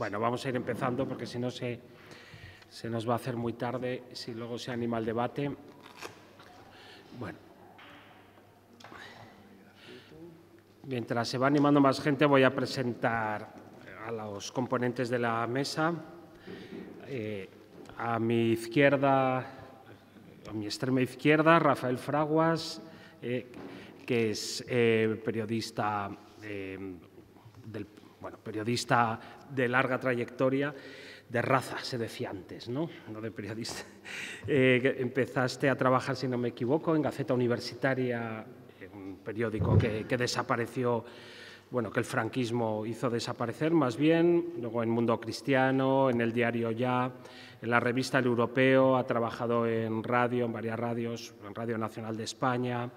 Bueno, vamos a ir empezando porque si no se nos va a hacer muy tarde si luego se anima el debate. Bueno. Mientras se va animando más gente, voy a presentar a los componentes de la mesa. A mi izquierda, a mi extrema izquierda, Rafael Fraguas, que es periodista periodista de larga trayectoria, de raza, se decía antes, ¿no? No de periodista. Empezaste a trabajar, si no me equivoco, en Gaceta Universitaria, un periódico que desapareció, bueno, que el franquismo hizo desaparecer más bien, luego en Mundo Cristiano, en el diario Ya, en la revista El Europeo, ha trabajado en radio, en varias radios, en Radio Nacional de España.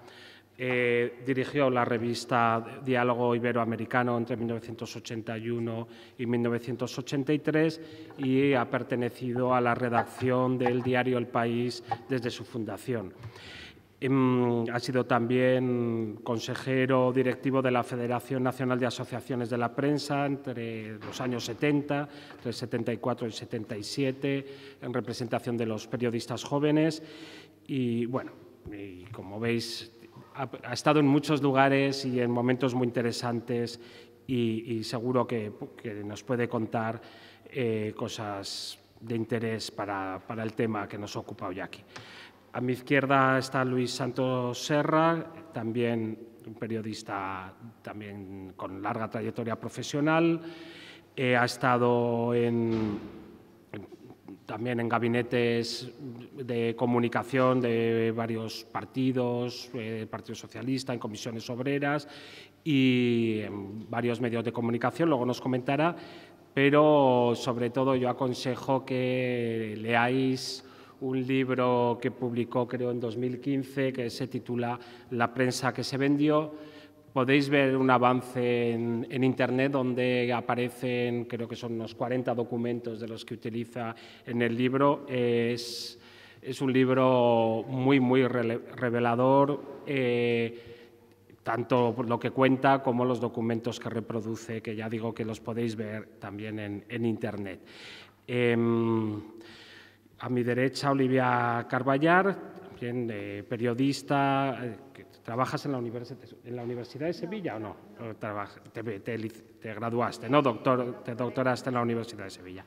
Dirigió la revista Diálogo Iberoamericano entre 1981 y 1983 y ha pertenecido a la redacción del diario El País desde su fundación. Ha sido también consejero directivo de la Federación Nacional de Asociaciones de la Prensa entre los años 70, entre 74 y 77, en representación de los periodistas jóvenes. Y, bueno, y como veis, ha estado en muchos lugares y en momentos muy interesantes y seguro que nos puede contar cosas de interés para el tema que nos ocupa hoy aquí. A mi izquierda está Luis Santos Serra, también un periodista también con larga trayectoria profesional. Ha estado también en gabinetes de comunicación de varios partidos, Partido Socialista, en comisiones obreras y en varios medios de comunicación, luego nos comentará, pero sobre todo yo aconsejo que leáis un libro que publicó, creo, en 2015, que se titula La prensa que se vendió. Podéis ver un avance en Internet donde aparecen, creo que son unos 40 documentos de los que utiliza en el libro. Es un libro muy, muy revelador, tanto lo que cuenta como los documentos que reproduce, que ya digo que los podéis ver también en Internet. A mi derecha, Olivia Carballar, periodista. ¿Trabajas en la Universidad de Sevilla o no? Te graduaste, ¿no? Te doctoraste en la Universidad de Sevilla.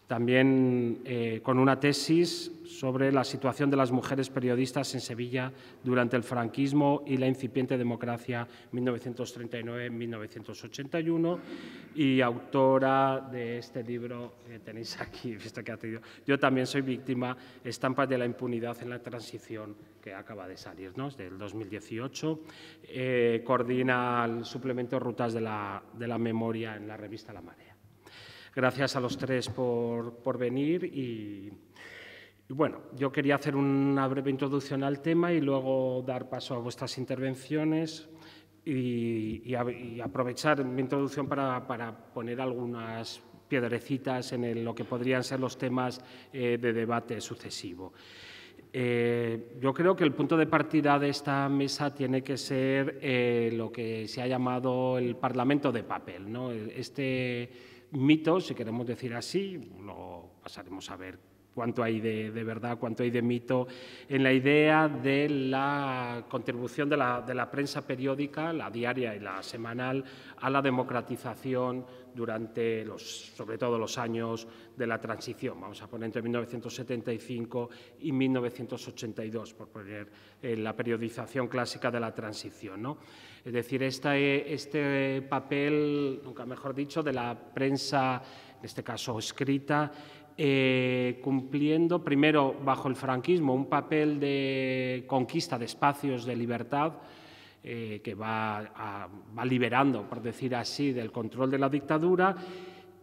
También con una tesis sobre la situación de las mujeres periodistas en Sevilla durante el franquismo y la incipiente democracia 1939-1981 y autora de este libro que tenéis aquí, visto que ha tenido. Yo también soy víctima, Estampas de la impunidad en la transición, que acaba de salir, ¿no? Es del 2018. Coordina el suplemento Rutas de la Memoria en la revista La Marea. Gracias a los tres por venir y bueno, yo quería hacer una breve introducción al tema y luego dar paso a vuestras intervenciones y aprovechar mi introducción para poner algunas piedrecitas en lo que podrían ser los temas de debate sucesivo. Yo creo que el punto de partida de esta mesa tiene que ser lo que se ha llamado el Parlamento de papel, ¿no? Este mito, si queremos decir así, luego pasaremos a ver cuánto hay de verdad, cuánto hay de mito, en la idea de la contribución de la prensa periódica, la diaria y la semanal, a la democratización durante sobre todo los años de la transición. Vamos a poner entre 1975 y 1982, por poner la periodización clásica de la transición, ¿no? Es decir, este papel, nunca mejor dicho, de la prensa, en este caso escrita, cumpliendo primero bajo el franquismo un papel de conquista de espacios de libertad que va liberando, por decir así, del control de la dictadura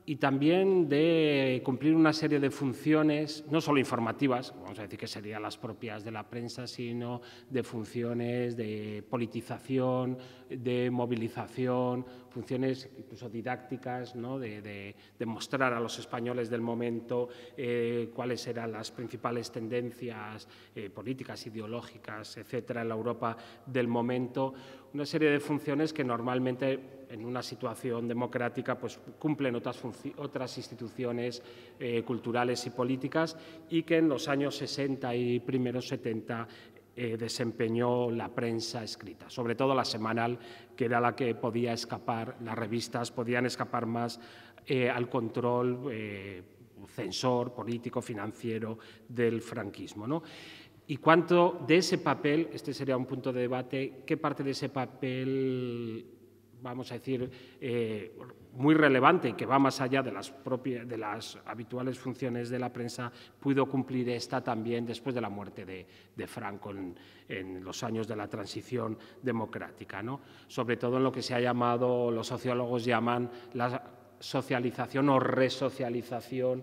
y también de cumplir una serie de funciones, no solo informativas, vamos a decir que serían las propias de la prensa, sino de funciones de politización, de movilización, funciones incluso didácticas, ¿no? de mostrar a los españoles del momento cuáles eran las principales tendencias políticas, ideológicas, etcétera, en la Europa del momento. una serie de funciones que normalmente en una situación democrática pues, cumplen otras instituciones culturales y políticas, y que en los años 60 y primeros 70 desempeñó la prensa escrita, sobre todo la semanal, que era la que podía escapar, las revistas podían escapar más al control censor, político, financiero del franquismo, ¿no? Y cuánto de ese papel, este sería un punto de debate, qué parte de ese papel, vamos a decir, muy relevante y que va más allá de las habituales funciones de la prensa, pudo cumplir esta también después de la muerte de Franco en los años de la transición democrática, ¿no? Sobre todo en lo que se ha llamado, los sociólogos llaman la socialización o resocialización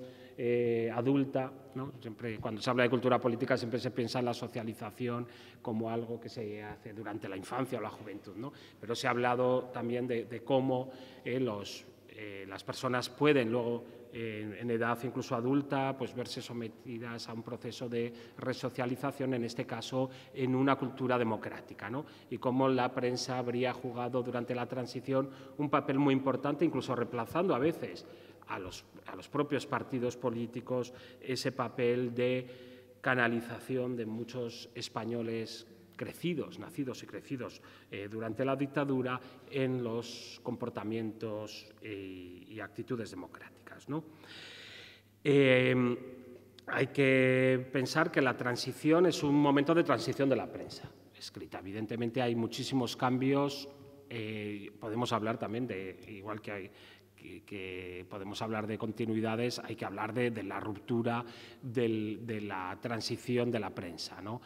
adulta, ¿no? Siempre, cuando se habla de cultura política siempre se piensa en la socialización como algo que se hace durante la infancia o la juventud, ¿no? Pero se ha hablado también de cómo las personas pueden luego, en edad incluso adulta, pues verse sometidas a un proceso de resocialización, en este caso en una cultura democrática, ¿no? Y cómo la prensa habría jugado durante la transición un papel muy importante, incluso reemplazando a veces a los propios partidos políticos, ese papel de canalización de muchos españoles nacidos y crecidos durante la dictadura en los comportamientos y actitudes democráticas, ¿no? Hay que pensar que la transición es un momento de transición de la prensa escrita. Evidentemente hay muchísimos cambios, podemos hablar también de, igual que podemos hablar de continuidades, hay que hablar de la ruptura de la transición de la prensa, ¿no?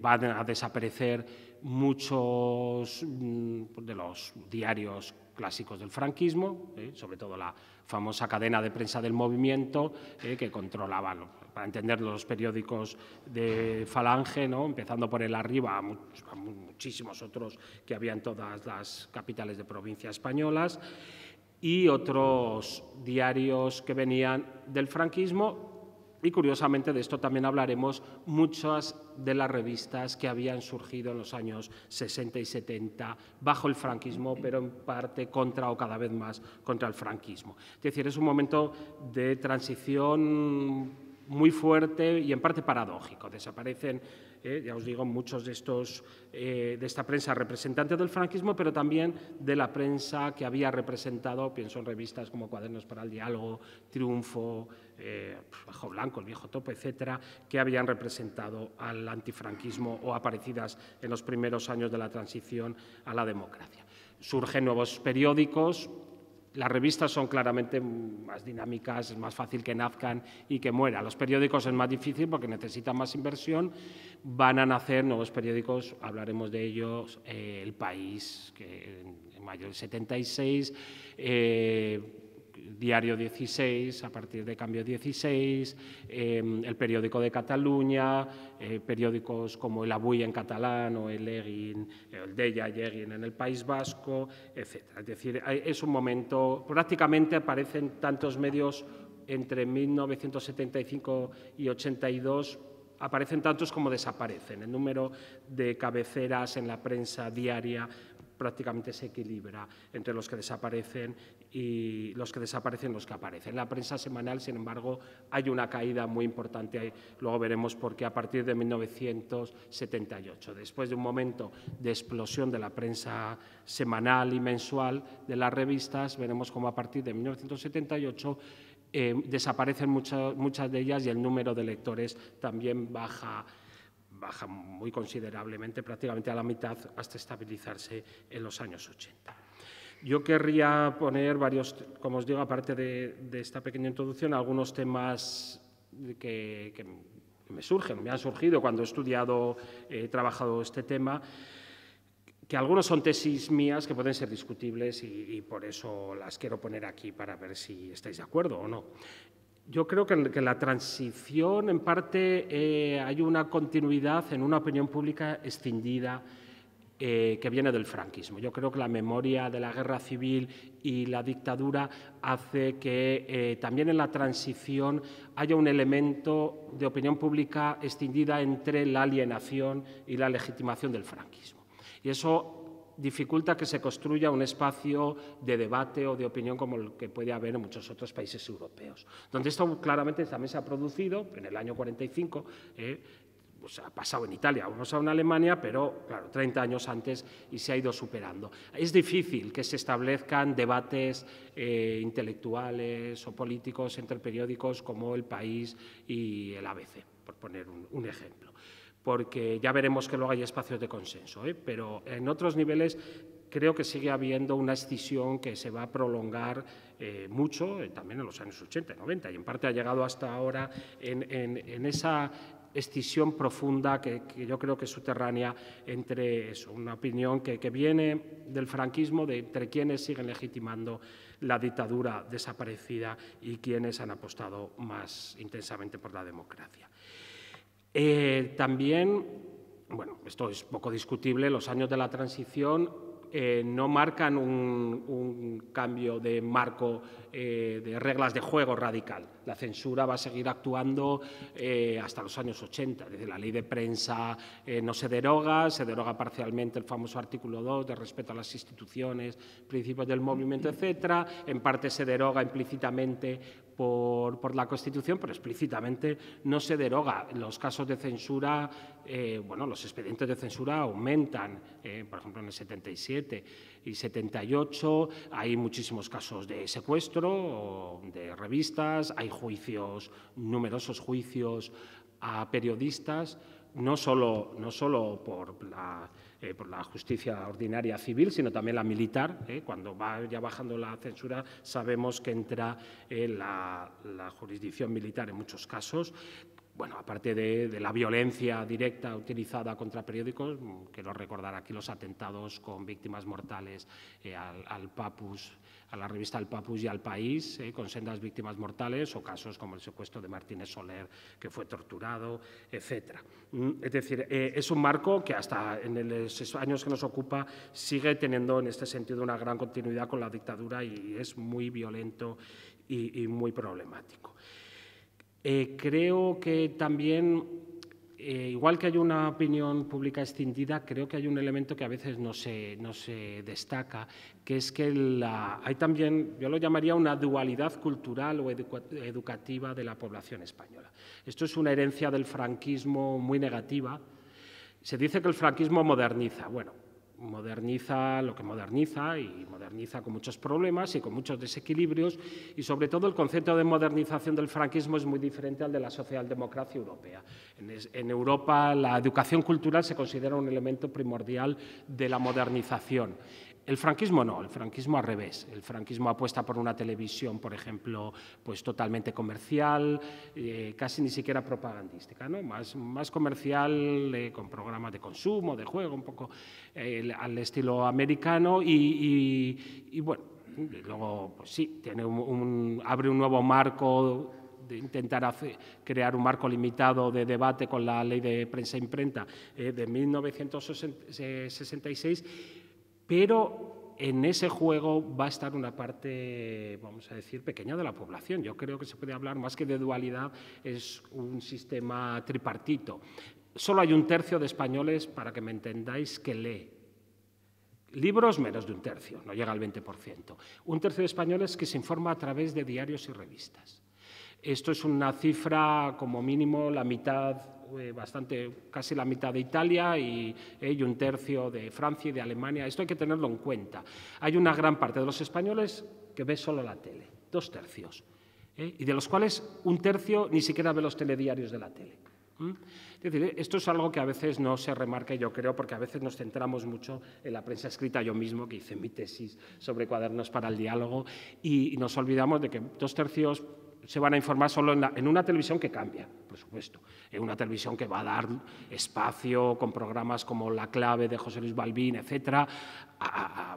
Van a desaparecer muchos de los diarios clásicos del franquismo, sobre todo la famosa cadena de prensa del movimiento, que controlaba, para entender, los periódicos de Falange, ¿no? Empezando por el Arriba, a muchísimos otros que había en todas las capitales de provincia españolas, y otros diarios que venían del franquismo, y curiosamente de esto también hablaremos, muchas de las revistas que habían surgido en los años 60 y 70 bajo el franquismo, pero en parte contra o cada vez más contra el franquismo. Es decir, es un momento de transición muy fuerte y en parte paradójico. Desaparecen, ya os digo, muchos de esta prensa representante del franquismo, pero también de la prensa que había representado, pienso en revistas como Cuadernos para el Diálogo, Triunfo, Bajo Blanco, El Viejo Topo, etcétera, que habían representado al antifranquismo o aparecidas en los primeros años de la transición a la democracia. Surgen nuevos periódicos. Las revistas son claramente más dinámicas, es más fácil que nazcan y que mueran. Los periódicos es más difícil porque necesitan más inversión. Van a nacer nuevos periódicos, hablaremos de ellos, El País, que en mayo del 76, Diario 16, a partir de Cambio 16, el Periódico de Cataluña, periódicos como El Avui en catalán o El Egin, el Deia y Egin en el País Vasco, etc. Es decir, es un momento, prácticamente aparecen tantos medios entre 1975 y 82, aparecen tantos como desaparecen. El número de cabeceras en la prensa diaria prácticamente se equilibra entre los que desaparecen y los que aparecen. En la prensa semanal, sin embargo, hay una caída muy importante. Luego veremos por qué a partir de 1978. Después de un momento de explosión de la prensa semanal y mensual de las revistas, veremos cómo a partir de 1978 desaparecen muchas de ellas y el número de lectores también baja muy considerablemente, prácticamente a la mitad, hasta estabilizarse en los años 80. Yo querría poner varios, como os digo, aparte de esta pequeña introducción, algunos temas que me han surgido cuando he estudiado, he trabajado este tema, que algunos son tesis mías que pueden ser discutibles y por eso las quiero poner aquí para ver si estáis de acuerdo o no. Yo creo que en la transición, en parte, hay una continuidad en una opinión pública escindida que viene del franquismo. Yo creo que la memoria de la guerra civil y la dictadura hace que también en la transición haya un elemento de opinión pública escindida entre la alienación y la legitimación del franquismo. Y eso dificulta que se construya un espacio de debate o de opinión como el que puede haber en muchos otros países europeos, donde esto claramente también se ha producido en el año 45, pues ha pasado en Italia, ha pasado en Alemania, pero claro, 30 años antes y se ha ido superando. Es difícil que se establezcan debates intelectuales o políticos entre periódicos como El País y el ABC, por poner un ejemplo, porque ya veremos que luego hay espacios de consenso, pero en otros niveles creo que sigue habiendo una escisión que se va a prolongar mucho, también en los años 80 y 90, y en parte ha llegado hasta ahora en esa escisión profunda que yo creo que es subterránea entre eso, una opinión que viene del franquismo, de entre quienes siguen legitimando la dictadura desaparecida y quienes han apostado más intensamente por la democracia. También, bueno, esto es poco discutible, los años de la transición no marcan un cambio de marco de reglas de juego radical. La censura va a seguir actuando hasta los años 80. Desde la ley de prensa no se deroga parcialmente el famoso artículo 2 de respeto a las instituciones, principios del movimiento, etcétera. En parte se deroga implícitamente por la Constitución, pero explícitamente no se deroga. Los casos de censura, bueno, los expedientes de censura aumentan, por ejemplo, en el 77 y 78 hay muchísimos casos de secuestro de revistas, hay juicios, numerosos juicios a periodistas, no solo por la justicia ordinaria civil, sino también la militar. Cuando va ya bajando la censura, sabemos que entra la jurisdicción militar en muchos casos. Bueno, aparte de la violencia directa utilizada contra periódicos, quiero recordar aquí los atentados con víctimas mortales al Papus, a la revista El Papus y al País, con sendas víctimas mortales, o casos como el secuestro de Martínez Soler, que fue torturado, etcétera. Es decir, es un marco que hasta en los años que nos ocupa sigue teniendo en este sentido una gran continuidad con la dictadura y es muy violento y muy problemático. Creo que también, igual que hay una opinión pública extendida, creo que hay un elemento que a veces no se destaca, que es que hay también, yo lo llamaría una dualidad cultural o educativa de la población española. Esto es una herencia del franquismo muy negativa. Se dice que el franquismo moderniza. Bueno, moderniza lo que moderniza y moderniza con muchos problemas y con muchos desequilibrios y sobre todo el concepto de modernización del franquismo es muy diferente al de la socialdemocracia europea. En Europa la educación cultural se considera un elemento primordial de la modernización. El franquismo no, el franquismo al revés. El franquismo apuesta por una televisión, por ejemplo, pues totalmente comercial, casi ni siquiera propagandística, ¿no? Más comercial, con programas de consumo, de juego, un poco al estilo americano y bueno, luego pues sí, abre un nuevo marco de intentar crear un marco limitado de debate con la ley de prensa e imprenta de 1966, pero en ese juego va a estar una parte, vamos a decir, pequeña de la población. Yo creo que se puede hablar más que de dualidad, es un sistema tripartito. Solo hay un tercio de españoles, para que me entendáis, que lee. Libros, menos de un tercio, no llega al 20%. Un tercio de españoles que se informa a través de diarios y revistas. Esto es una cifra, como mínimo, la mitad, casi la mitad de Italia y un tercio de Francia y de Alemania. Esto hay que tenerlo en cuenta. Hay una gran parte de los españoles que ve solo la tele, 2 tercios, y de los cuales un tercio ni siquiera ve los telediarios de la tele. Es decir, esto es algo que a veces no se remarca, yo creo, porque a veces nos centramos mucho en la prensa escrita, yo mismo, que hice mi tesis sobre cuadernos para el diálogo, y nos olvidamos de que 2 tercios se van a informar solo en una televisión que cambia, por supuesto, en una televisión que va a dar espacio con programas como La Clave de José Luis Balbín, etcétera, a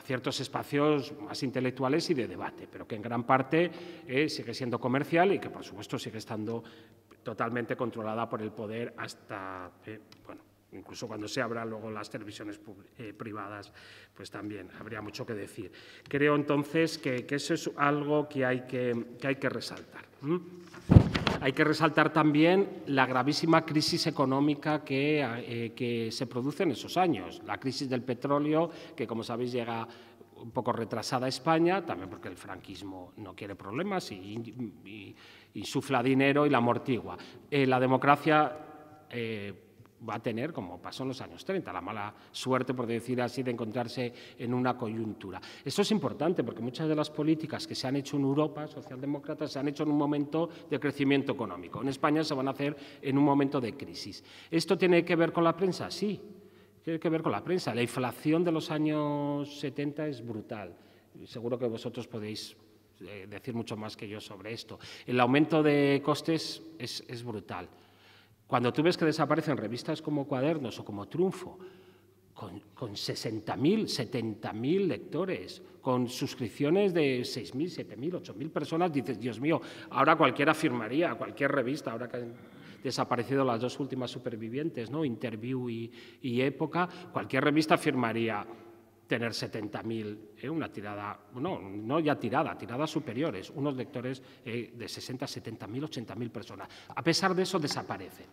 ciertos espacios más intelectuales y de debate, pero que en gran parte sigue siendo comercial y que, por supuesto, sigue estando totalmente controlada por el poder hasta, incluso cuando se abran luego las televisiones privadas, pues también habría mucho que decir. Creo entonces que eso es algo que hay que resaltar. Hay que resaltar también la gravísima crisis económica que se produce en esos años. La crisis del petróleo, que como sabéis llega un poco retrasada a España, también porque el franquismo no quiere problemas y insufla dinero y la amortigua. La democracia va a tener, como pasó en los años 30, la mala suerte, por decir así, de encontrarse en una coyuntura. Esto es importante porque muchas de las políticas que se han hecho en Europa, socialdemócratas, se han hecho en un momento de crecimiento económico. En España se van a hacer en un momento de crisis. ¿Esto tiene que ver con la prensa? Sí, tiene que ver con la prensa. La inflación de los años 70 es brutal. Seguro que vosotros podéis decir mucho más que yo sobre esto. El aumento de costes es brutal. Cuando tú ves que desaparecen revistas como Cuadernos o como Triunfo, con 60.000, 70.000 lectores, con suscripciones de 6.000, 7.000, 8.000 personas, dices, Dios mío, ahora cualquiera firmaría, cualquier revista, ahora que han desaparecido las dos últimas supervivientes, ¿no? Interview y Época, cualquier revista firmaría tener 70.000, una tirada, no ya tiradas superiores, unos lectores de 60, 70.000, 80.000 personas. A pesar de eso, desaparecen.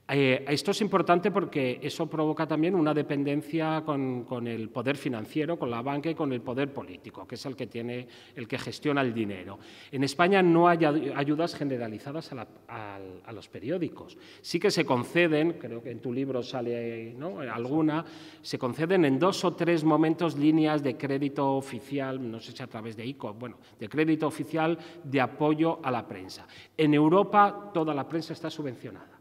Esto es importante porque eso provoca también una dependencia con el poder financiero, con la banca y con el poder político, que es el que gestiona el dinero. En España no hay ayudas generalizadas a los periódicos. Sí que se conceden, creo que en tu libro sale, ¿no?, alguna, se conceden en 2 o 3 momentos líneas de crédito oficial, no sé si a través de ICO, bueno, de crédito oficial de apoyo a la prensa. En Europa toda la prensa está subvencionada.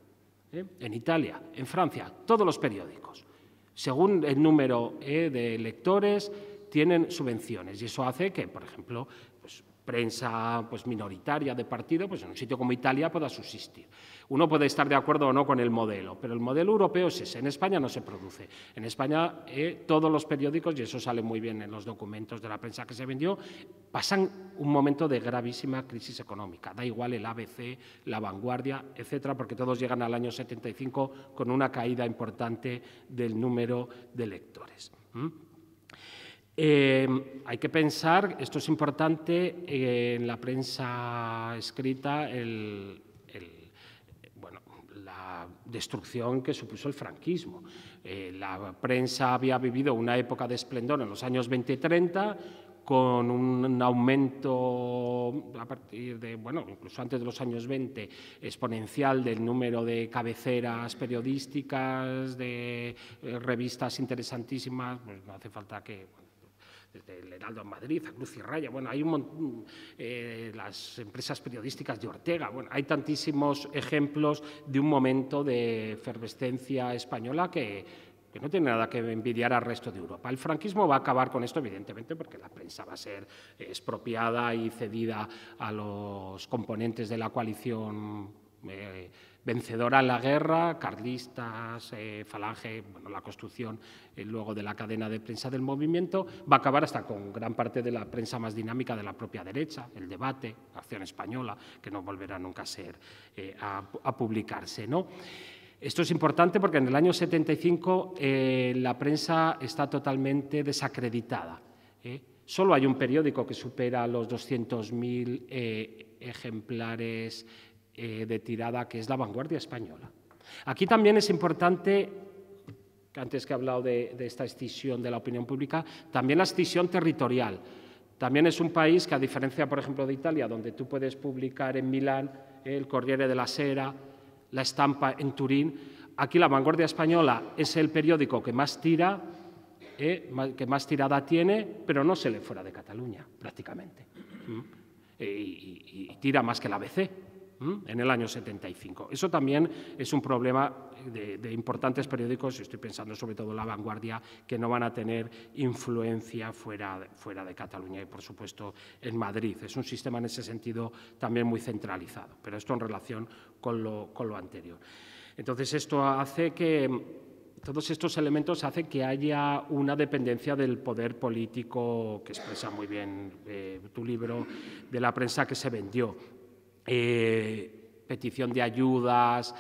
En Italia, en Francia, todos los periódicos, según el número de lectores, tienen subvenciones y eso hace que, por ejemplo, pues, prensa minoritaria de partido, pues en un sitio como Italia pueda subsistir. Uno puede estar de acuerdo o no con el modelo, pero el modelo europeo es ese. En España no se produce. En España todos los periódicos, y eso sale muy bien en los documentos de la prensa que se vendió, pasan un momento de gravísima crisis económica. Da igual el ABC, La Vanguardia, etcétera, porque todos llegan al año 75 con una caída importante del número de lectores. Hay que pensar, esto es importante, en la prensa escrita, la destrucción que supuso el franquismo. La prensa había vivido una época de esplendor en los años 20 y 30, con un aumento a partir de, incluso antes de los años 20, exponencial del número de cabeceras periodísticas, de revistas interesantísimas, pues no hace falta que... desde el Heraldo en Madrid, a Cruz y Raya, hay un montón, las empresas periodísticas de Ortega, hay tantísimos ejemplos de un momento de efervescencia española que no tiene nada que envidiar al resto de Europa. El franquismo va a acabar con esto, evidentemente, porque la prensa va a ser expropiada y cedida a los componentes de la coalición vencedora en la guerra, carlistas, Falange, la construcción luego de la cadena de prensa del movimiento, va a acabar hasta con gran parte de la prensa más dinámica de la propia derecha, el Debate, Acción Española, que no volverá nunca a ser a publicarse, ¿no? Esto es importante porque en el año 75 la prensa está totalmente desacreditada. Solo hay un periódico que supera los 200.000 ejemplares de tirada, que es La Vanguardia Española. Aquí también es importante, antes que he hablado de esta escisión de la opinión pública, también la escisión territorial. También es un país que, a diferencia, por ejemplo, de Italia, donde tú puedes publicar en Milán el Corriere della Sera, La Stampa en Turín, aquí La Vanguardia Española es el periódico que más tira, que más tirada tiene, pero no se lee fuera de Cataluña, prácticamente. Y tira más que la ABC en el año 75. Eso también es un problema de importantes periódicos, estoy pensando sobre todo en La Vanguardia, que no van a tener influencia fuera de Cataluña y, por supuesto, en Madrid. Es un sistema en ese sentido también muy centralizado, pero esto en relación con lo anterior. Entonces, esto hace que... Todos estos elementos hacen que haya una dependencia del poder político, que expresa muy bien tu libro, de la prensa que se vendió. Petición de ayudas,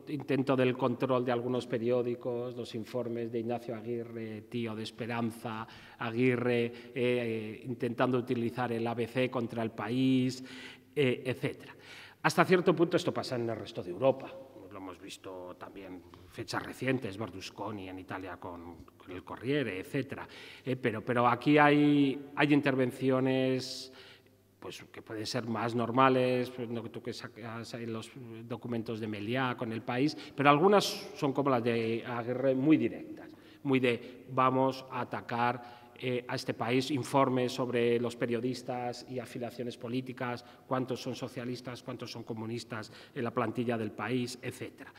intento del control de algunos periódicos, los informes de Ignacio Aguirre, tío de Esperanza Aguirre, intentando utilizar el ABC contra El País, etc. Hasta cierto punto esto pasa en el resto de Europa. Lo hemos visto también fechas recientes, Berlusconi en Italia con el Corriere, etc. Pero aquí hay intervenciones pues, que pueden ser más normales, pues, lo que tú que sacas en los documentos de Meliá con El País, pero algunas son como las de Aguirre, muy directas, muy de vamos a atacar a este país, informes sobre los periodistas y afiliaciones políticas, cuántos son socialistas, cuántos son comunistas en la plantilla del País, etc.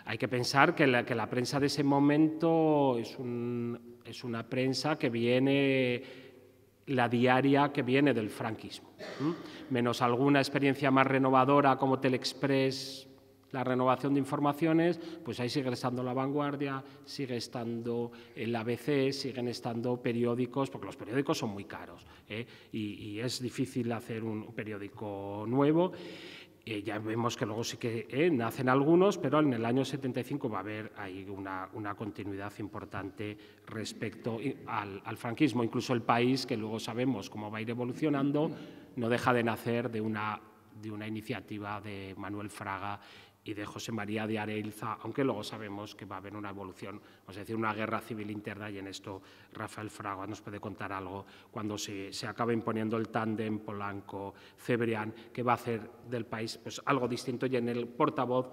Hay que pensar que la prensa de ese momento es una prensa que viene, la diaria que viene del franquismo, menos alguna experiencia más renovadora como Telexpress, la renovación de informaciones, pues ahí sigue estando La Vanguardia, sigue estando el ABC, siguen estando periódicos, porque los periódicos son muy caros, y es difícil hacer un periódico nuevo. Ya vemos que luego sí que nacen algunos, pero en el año 75 va a haber ahí una continuidad importante respecto al franquismo. Incluso El País, que luego sabemos cómo va a ir evolucionando, no deja de nacer de una iniciativa de Manuel Fraga y de José María de Areilza, aunque luego sabemos que va a haber una evolución, vamos a decir, una guerra civil interna, y en esto Rafael Fraga nos puede contar algo cuando se acaba imponiendo el tándem Polanco-Cebrián, que va a hacer del País pues, algo distinto, y en el portavoz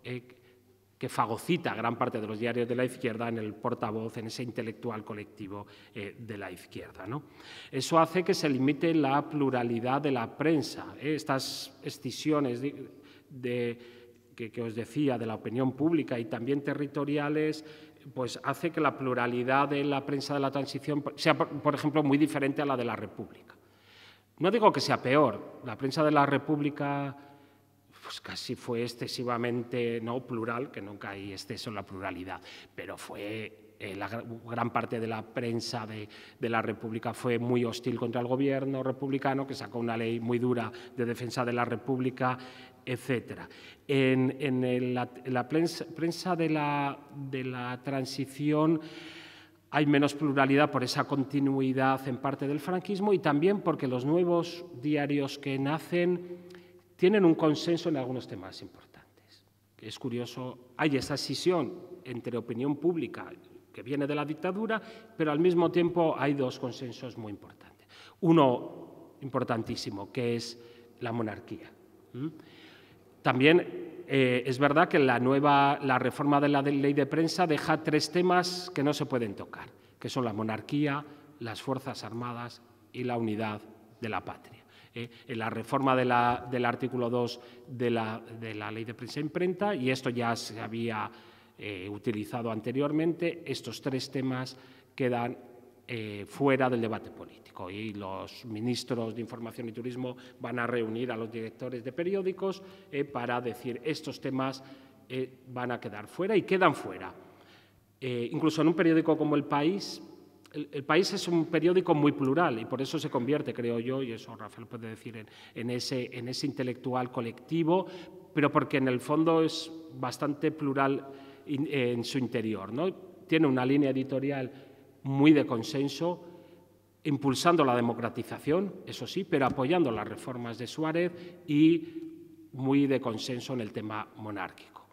que fagocita gran parte de los diarios de la izquierda, en el portavoz, en ese intelectual colectivo de la izquierda, ¿no? Eso hace que se limite la pluralidad de la prensa, estas escisiones que os decía, de la opinión pública y también territoriales, pues hace que la pluralidad de la prensa de la transición sea, por ejemplo, muy diferente a la de la República. No digo que sea peor, la prensa de la República pues casi fue excesivamente plural, que nunca hay exceso en la pluralidad, pero fue la gran parte de la prensa de la República fue muy hostil contra el gobierno republicano, que sacó una ley muy dura de defensa de la República, etc. En la prensa de la transición hay menos pluralidad por esa continuidad en parte del franquismo, y también porque los nuevos diarios que nacen tienen un consenso en algunos temas importantes. Es curioso, hay esa escisión entre opinión pública que viene de la dictadura, pero al mismo tiempo hay dos consensos muy importantes. Uno importantísimo, que es la monarquía. También es verdad que la reforma de la ley de prensa deja tres temas que no se pueden tocar, que son la monarquía, las Fuerzas Armadas y la unidad de la patria. En la reforma del artículo 2 de la ley de prensa e imprenta, y esto ya se había utilizado anteriormente, estos tres temas quedan fuera del debate político, y los ministros de Información y Turismo van a reunir a los directores de periódicos para decir estos temas van a quedar fuera, y quedan fuera. Incluso en un periódico como El País, El País es un periódico muy plural, y por eso se convierte, creo yo, y eso Rafael puede decir, en ese intelectual colectivo, pero porque en el fondo es bastante plural en su interior, ¿no? Tiene una línea editorial muy de consenso, impulsando la democratización, eso sí, pero apoyando las reformas de Suárez, y muy de consenso en el tema monárquico.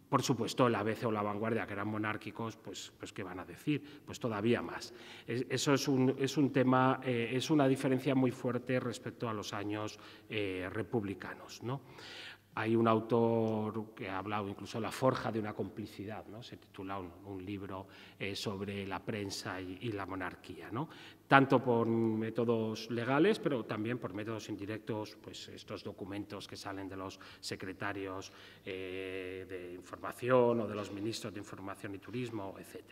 Por supuesto, el ABC o La Vanguardia, que eran monárquicos, pues ¿qué van a decir? Pues todavía más. Eso es un tema, es una diferencia muy fuerte respecto a los años republicanos, ¿no? Hay un autor que ha hablado incluso de la forja de una complicidad, ¿no? Se titula un libro sobre la prensa y la monarquía, ¿no? Tanto por métodos legales, pero también por métodos indirectos, pues estos documentos que salen de los secretarios de Información o de los ministros de Información y Turismo, etc.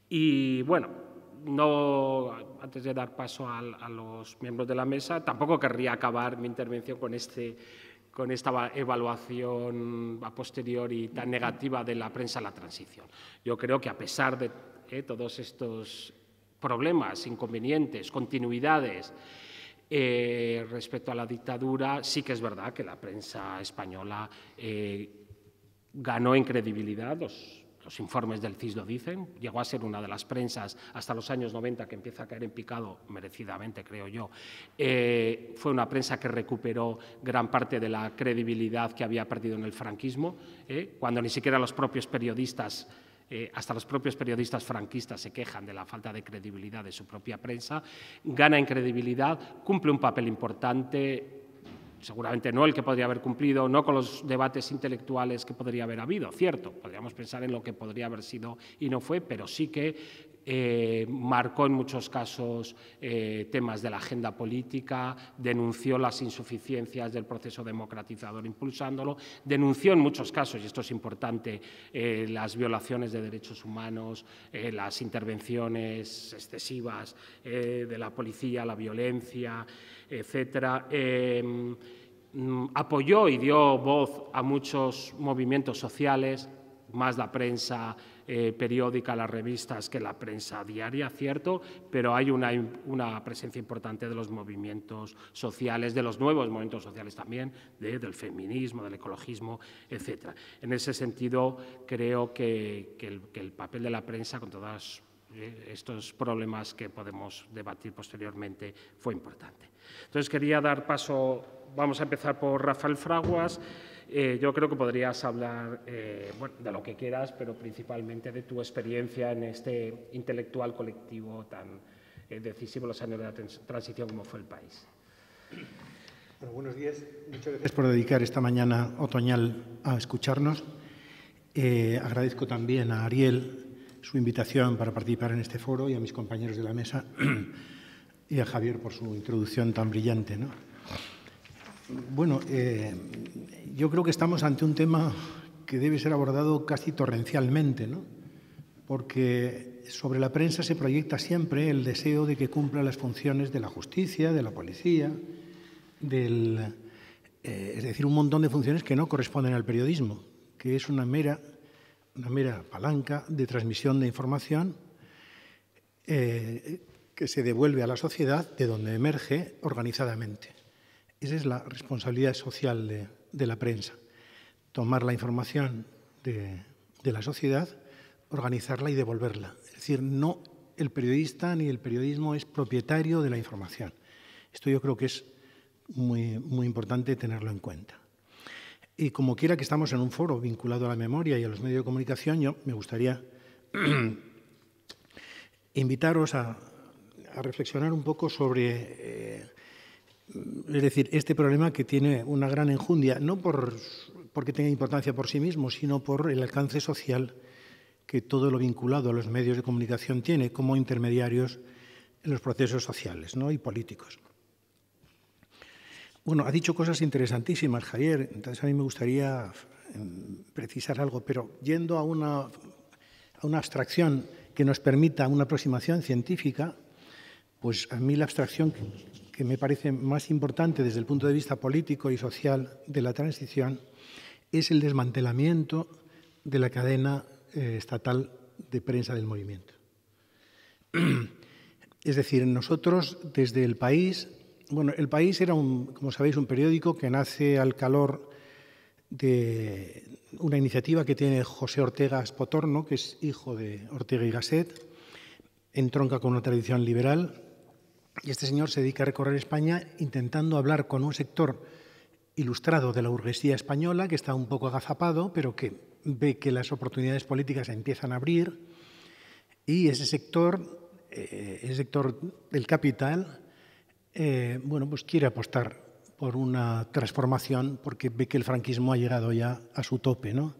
Y bueno, antes de dar paso a los miembros de la mesa, tampoco querría acabar mi intervención con esta evaluación a posteriori tan negativa de la prensa a la transición. Yo creo que a pesar de todos estos problemas, inconvenientes, continuidades respecto a la dictadura, sí que es verdad que la prensa española ganó en credibilidad. los informes del CIS lo dicen, llegó a ser una de las prensas hasta los años 90 que empieza a caer en picado, merecidamente creo yo. Fue una prensa que recuperó gran parte de la credibilidad que había perdido en el franquismo, cuando ni siquiera los propios periodistas, hasta los propios periodistas franquistas se quejan de la falta de credibilidad de su propia prensa, gana en credibilidad, cumple un papel importante. Seguramente no el que podría haber cumplido, no con los debates intelectuales que podría haber habido, cierto, podríamos pensar en lo que podría haber sido y no fue, pero sí que marcó en muchos casos temas de la agenda política, denunció las insuficiencias del proceso democratizador impulsándolo, denunció en muchos casos, y esto es importante, las violaciones de derechos humanos, las intervenciones excesivas de la policía, la violencia, etcétera. Apoyó y dio voz a muchos movimientos sociales, más la prensa periódica, las revistas, que la prensa diaria, cierto, pero hay una presencia importante de los movimientos sociales, de los nuevos movimientos sociales también, del feminismo, del ecologismo, etcétera. En ese sentido, creo que el papel de la prensa, con todos estos problemas que podemos debatir posteriormente, fue importante. Entonces, quería dar paso, vamos a empezar por Rafael Fraguas. Yo creo que podrías hablar bueno, de lo que quieras, pero principalmente de tu experiencia en este intelectual colectivo tan decisivo en los años de la transición como fue el país. Bueno, buenos días. Muchas gracias por dedicar esta mañana otoñal a escucharnos. Agradezco también a Ariel su invitación para participar en este foro y a mis compañeros de la mesa y a Javier por su introducción tan brillante, ¿no? Bueno, yo creo que estamos ante un tema que debe ser abordado casi torrencialmente, ¿no? Porque sobre la prensa se proyecta siempre el deseo de que cumpla las funciones de la justicia, de la policía, es decir, un montón de funciones que no corresponden al periodismo, que es una mera palanca de transmisión de información que se devuelve a la sociedad de donde emerge organizadamente. Esa es la responsabilidad social de la prensa, tomar la información de la sociedad, organizarla y devolverla. Es decir, no el periodista ni el periodismo es propietario de la información. Esto yo creo que es muy, muy importante tenerlo en cuenta. Y como quiera que estamos en un foro vinculado a la memoria y a los medios de comunicación, yo me gustaría invitaros a reflexionar un poco sobre, es decir, este problema que tiene una gran enjundia, no porque tenga importancia por sí mismo, sino por el alcance social que todo lo vinculado a los medios de comunicación tiene como intermediarios en los procesos sociales, ¿no? Y políticos. Bueno, ha dicho cosas interesantísimas, Javier, entonces a mí me gustaría precisar algo, pero yendo a una abstracción que nos permita una aproximación científica, pues a mí la abstracción que me parece más importante desde el punto de vista político y social de la transición es el desmantelamiento de la cadena estatal de prensa del movimiento. Es decir, nosotros desde El País, bueno, El País era, como sabéis, un periódico que nace al calor de una iniciativa que tiene José Ortega Espotorno, que es hijo de Ortega y Gasset, entronca con una tradición liberal, y este señor se dedica a recorrer España intentando hablar con un sector ilustrado de la burguesía española, que está un poco agazapado, pero que ve que las oportunidades políticas se empiezan a abrir, y ese sector del capital, bueno, pues quiere apostar por una transformación porque ve que el franquismo ha llegado ya a su tope, ¿no?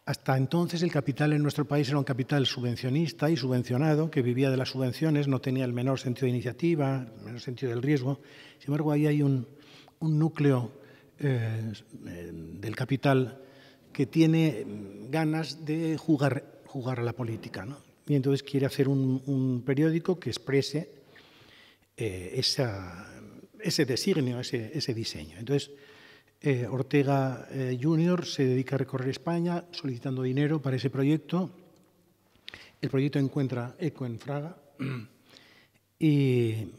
Hasta entonces el capital en nuestro país era un capital subvencionista y subvencionado, que vivía de las subvenciones, no tenía el menor sentido de iniciativa, el menor sentido del riesgo. Sin embargo, ahí hay un núcleo del capital que tiene ganas de jugar a la política, ¿no? Y entonces quiere hacer un periódico que exprese ese designio, ese diseño. Entonces, Ortega Jr. se dedica a recorrer España solicitando dinero para ese proyecto. El proyecto encuentra eco en Fraga y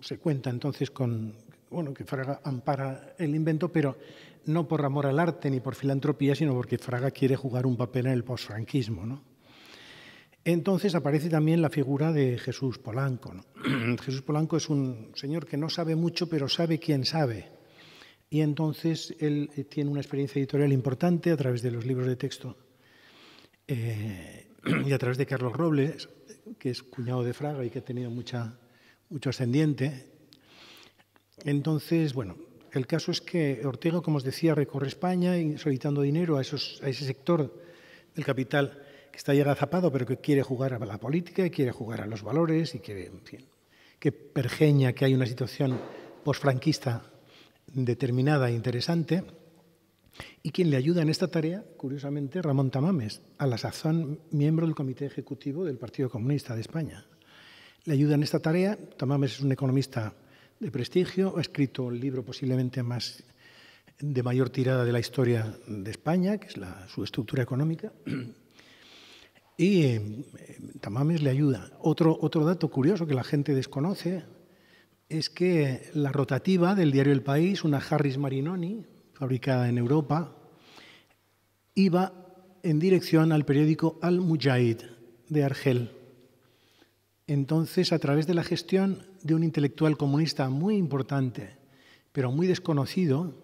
se cuenta entonces con, bueno, que Fraga ampara el invento, pero no por amor al arte ni por filantropía, sino porque Fraga quiere jugar un papel en el posfranquismo, ¿no? Entonces aparece también la figura de Jesús Polanco, ¿no? Jesús Polanco es un señor que no sabe mucho, pero sabe quién sabe. Y entonces él tiene una experiencia editorial importante a través de los libros de texto y a través de Carlos Robles, que es cuñado de Fraga y que ha tenido mucho ascendiente. Entonces, bueno, el caso es que Ortega, como os decía, recorre España y solicitando dinero a ese sector del capital que está ya agazapado, pero que quiere jugar a la política y quiere jugar a los valores y que, en fin, que pergeña que hay una situación posfranquista determinada e interesante. Y quien le ayuda en esta tarea, curiosamente, Ramón Tamames, a la sazón miembro del Comité Ejecutivo del Partido Comunista de España. Le ayuda en esta tarea. Tamames es un economista de prestigio, ha escrito el libro posiblemente de mayor tirada de la historia de España, que es su estructura económica. Y Tamames le ayuda. Otro dato curioso que la gente desconoce es que la rotativa del diario El País, una Harris Marinoni, fabricada en Europa, iba en dirección al periódico Al-Mujahid de Argel. Entonces, a través de la gestión de un intelectual comunista muy importante, pero muy desconocido,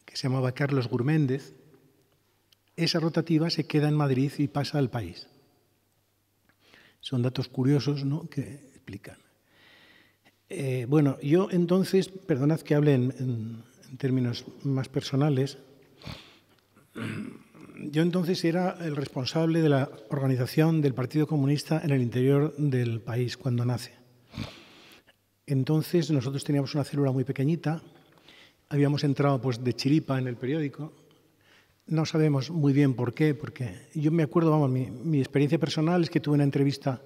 que se llamaba Carlos Gurméndez, esa rotativa se queda en Madrid y pasa al País. Son datos curiosos, ¿no?, que explican. Bueno, yo entonces, perdonad que hable en términos más personales, yo entonces era el responsable de la organización del Partido Comunista en el interior del país cuando nace. Entonces nosotros teníamos una célula muy pequeñita, habíamos entrado pues de chiripa en el periódico, no sabemos muy bien por qué, porque yo me acuerdo, vamos, mi experiencia personal es que tuve una entrevista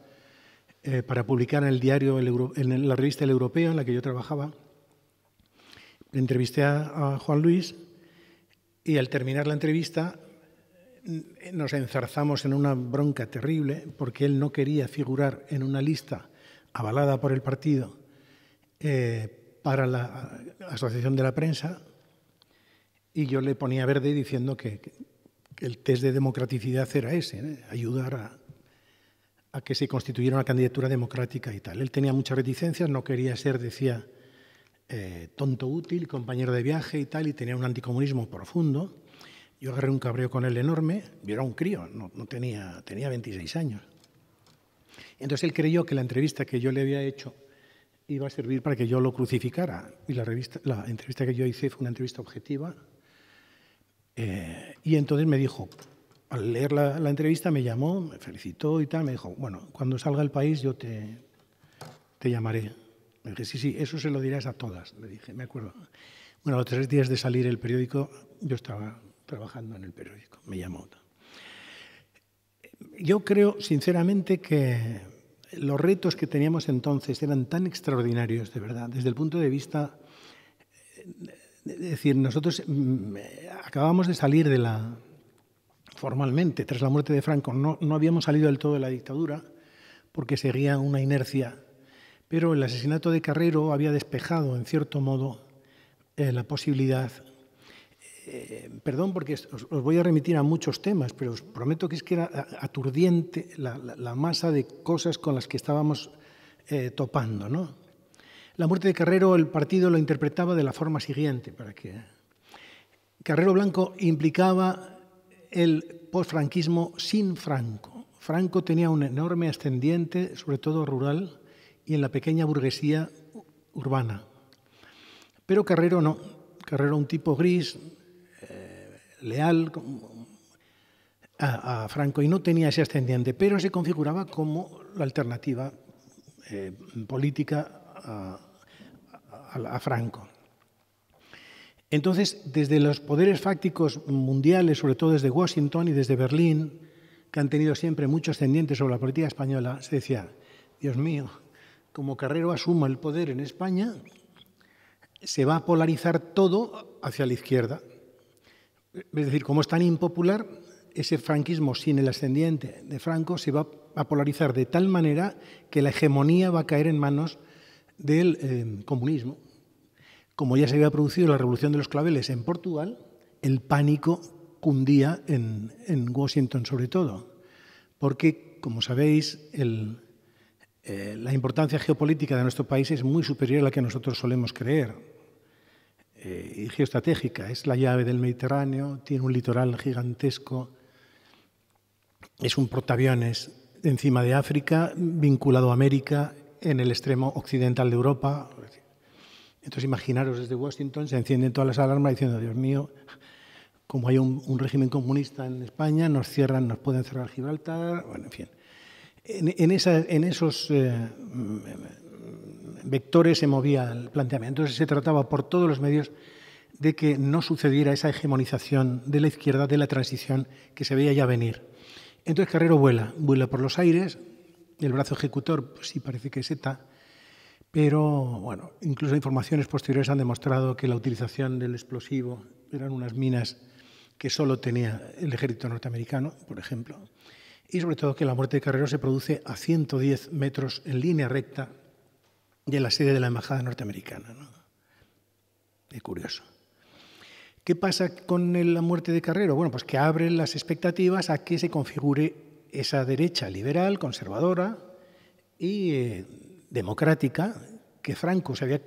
para publicar en el diario, en la revista El Europeo, en la que yo trabajaba. Le entrevisté a Juan Luis y al terminar la entrevista nos enzarzamos en una bronca terrible porque él no quería figurar en una lista avalada por el partido para la Asociación de la Prensa, y yo le ponía verde diciendo que el test de democraticidad era ese, ayudar a que se constituyera una candidatura democrática y tal. Él tenía muchas reticencias, no quería ser, decía, tonto útil, compañero de viaje y tal, y tenía un anticomunismo profundo. Yo agarré un cabreo con él enorme. Yo era un crío, tenía 26 años. Entonces él creyó que la entrevista que yo le había hecho iba a servir para que yo lo crucificara. Y la entrevista que yo hice fue una entrevista objetiva. Y entonces me dijo, al leer la entrevista me llamó, me felicitó y tal, me dijo, bueno, cuando salga El País yo te llamaré. Le dije, sí, eso se lo dirás a todas, le dije, me acuerdo. Bueno, a los 3 días de salir el periódico, yo estaba trabajando en el periódico, me llamó. Yo creo, sinceramente, que los retos que teníamos entonces eran tan extraordinarios, de verdad, desde el punto de vista... Es decir, nosotros acabamos de salir formalmente, tras la muerte de Franco, no habíamos salido del todo de la dictadura, porque seguía una inercia, pero el asesinato de Carrero había despejado, en cierto modo, la posibilidad. Perdón, porque os voy a remitir a muchos temas, pero os prometo que es que era aturdiente la masa de cosas con las que estábamos topando, ¿no? La muerte de Carrero, el partido lo interpretaba de la forma siguiente, para que Carrero Blanco implicaba el posfranquismo sin Franco. Franco tenía un enorme ascendiente, sobre todo rural, y en la pequeña burguesía urbana. Pero Carrero no. Carrero, un tipo gris, leal a Franco, y no tenía ese ascendiente, pero se configuraba como la alternativa política a Franco. Entonces, desde los poderes fácticos mundiales, sobre todo desde Washington y desde Berlín, que han tenido siempre mucho ascendiente sobre la política española, se decía, Dios mío, como Carrero asuma el poder en España, se va a polarizar todo hacia la izquierda. Es decir, como es tan impopular, ese franquismo sin el ascendiente de Franco se va a polarizar de tal manera que la hegemonía va a caer en manos del comunismo. como ya se había producido la Revolución de los Claveles en Portugal, el pánico cundía en Washington sobre todo, porque, como sabéis, la importancia geopolítica de nuestro país es muy superior a la que nosotros solemos creer, y geoestratégica. Es la llave del Mediterráneo, tiene un litoral gigantesco, es un portaaviones encima de África, vinculado a América, en el extremo occidental de Europa. Entonces, imaginaros, desde Washington se encienden todas las alarmas diciendo, Dios mío, como hay un régimen comunista en España, nos cierran, nos pueden cerrar Gibraltar, bueno, en fin. En esos vectores se movía el planteamiento. Entonces se trataba por todos los medios de que no sucediera esa hegemonización de la izquierda, de la transición que se veía ya venir. Entonces Carrero vuela por los aires, el brazo ejecutor pues sí parece que es ETA, pero bueno, incluso informaciones posteriores han demostrado que la utilización del explosivo eran unas minas que solo tenía el ejército norteamericano, por ejemplo, y sobre todo que la muerte de Carrero se produce a 110 metros en línea recta de la sede de la embajada norteamericana, ¿no? Es curioso. ¿Qué pasa con la muerte de Carrero? Bueno, pues que abre las expectativas a que se configure esa derecha liberal, conservadora y democrática que Franco se había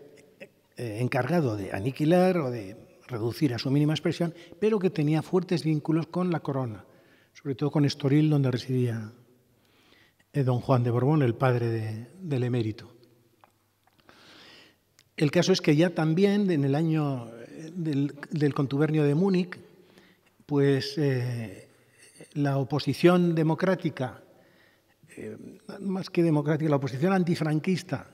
encargado de aniquilar o de reducir a su mínima expresión, pero que tenía fuertes vínculos con la corona, sobre todo con Estoril, donde residía don Juan de Borbón, el padre del emérito. El caso es que ya también en el año del contubernio de Múnich, pues la oposición democrática, más que democrática, la oposición antifranquista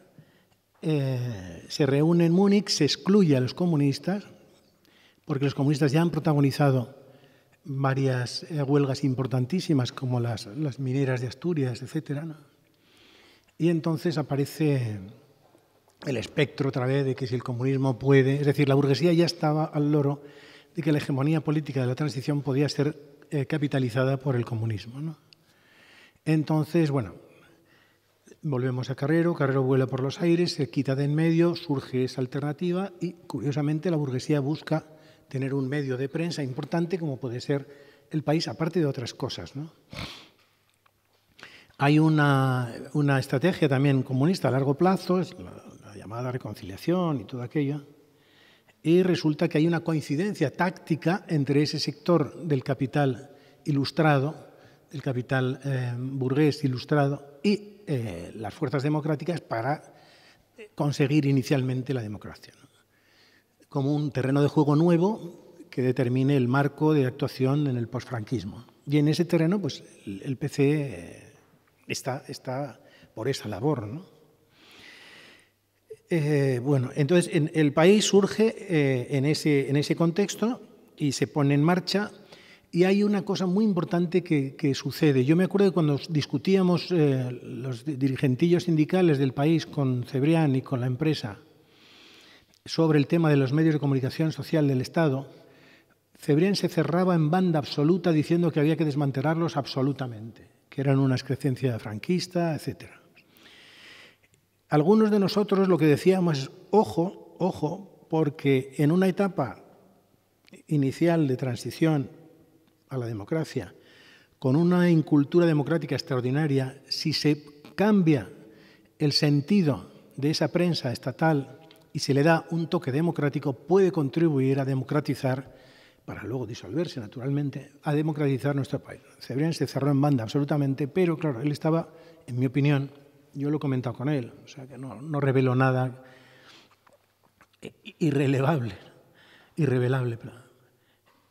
se reúne en Múnich, se excluye a los comunistas, porque los comunistas ya han protagonizado varias huelgas importantísimas, como las mineras de Asturias, etc., ¿no? Y entonces aparece el espectro otra vez de que si el comunismo puede, es decir, la burguesía ya estaba al loro de que la hegemonía política de la transición podía ser capitalizada por el comunismo, ¿no? Entonces, bueno, volvemos a Carrero, Carrero vuela por los aires, se quita de en medio, surge esa alternativa y, curiosamente, la burguesía busca tener un medio de prensa importante como puede ser El País, aparte de otras cosas, ¿no? Hay una estrategia también comunista a largo plazo, es la llamada reconciliación y todo aquello, y resulta que hay una coincidencia táctica entre ese sector del capital ilustrado, del capital burgués ilustrado y las fuerzas democráticas para conseguir inicialmente la democracia, ¿no? Como un terreno de juego nuevo que determine el marco de actuación en el posfranquismo. Y en ese terreno, pues el PC está por esa labor, ¿no? Bueno, entonces El País surge en ese contexto y se pone en marcha. Y hay una cosa muy importante que sucede. Yo me acuerdo de cuando discutíamos los dirigentillos sindicales del País con Cebrián y con la empresa sobre el tema de los medios de comunicación social del Estado, Cebrián se cerraba en banda absoluta diciendo que había que desmantelarlos absolutamente, que eran una excrecencia franquista, etc. Algunos de nosotros lo que decíamos es, ojo, ojo, porque en una etapa inicial de transición a la democracia, con una incultura democrática extraordinaria, si se cambia el sentido de esa prensa estatal y se le da un toque democrático, puede contribuir a democratizar, para luego disolverse naturalmente, a democratizar nuestro país. Cebrián se cerró en banda absolutamente, pero claro, él estaba, en mi opinión, yo lo he comentado con él, o sea que no reveló nada irrevelable.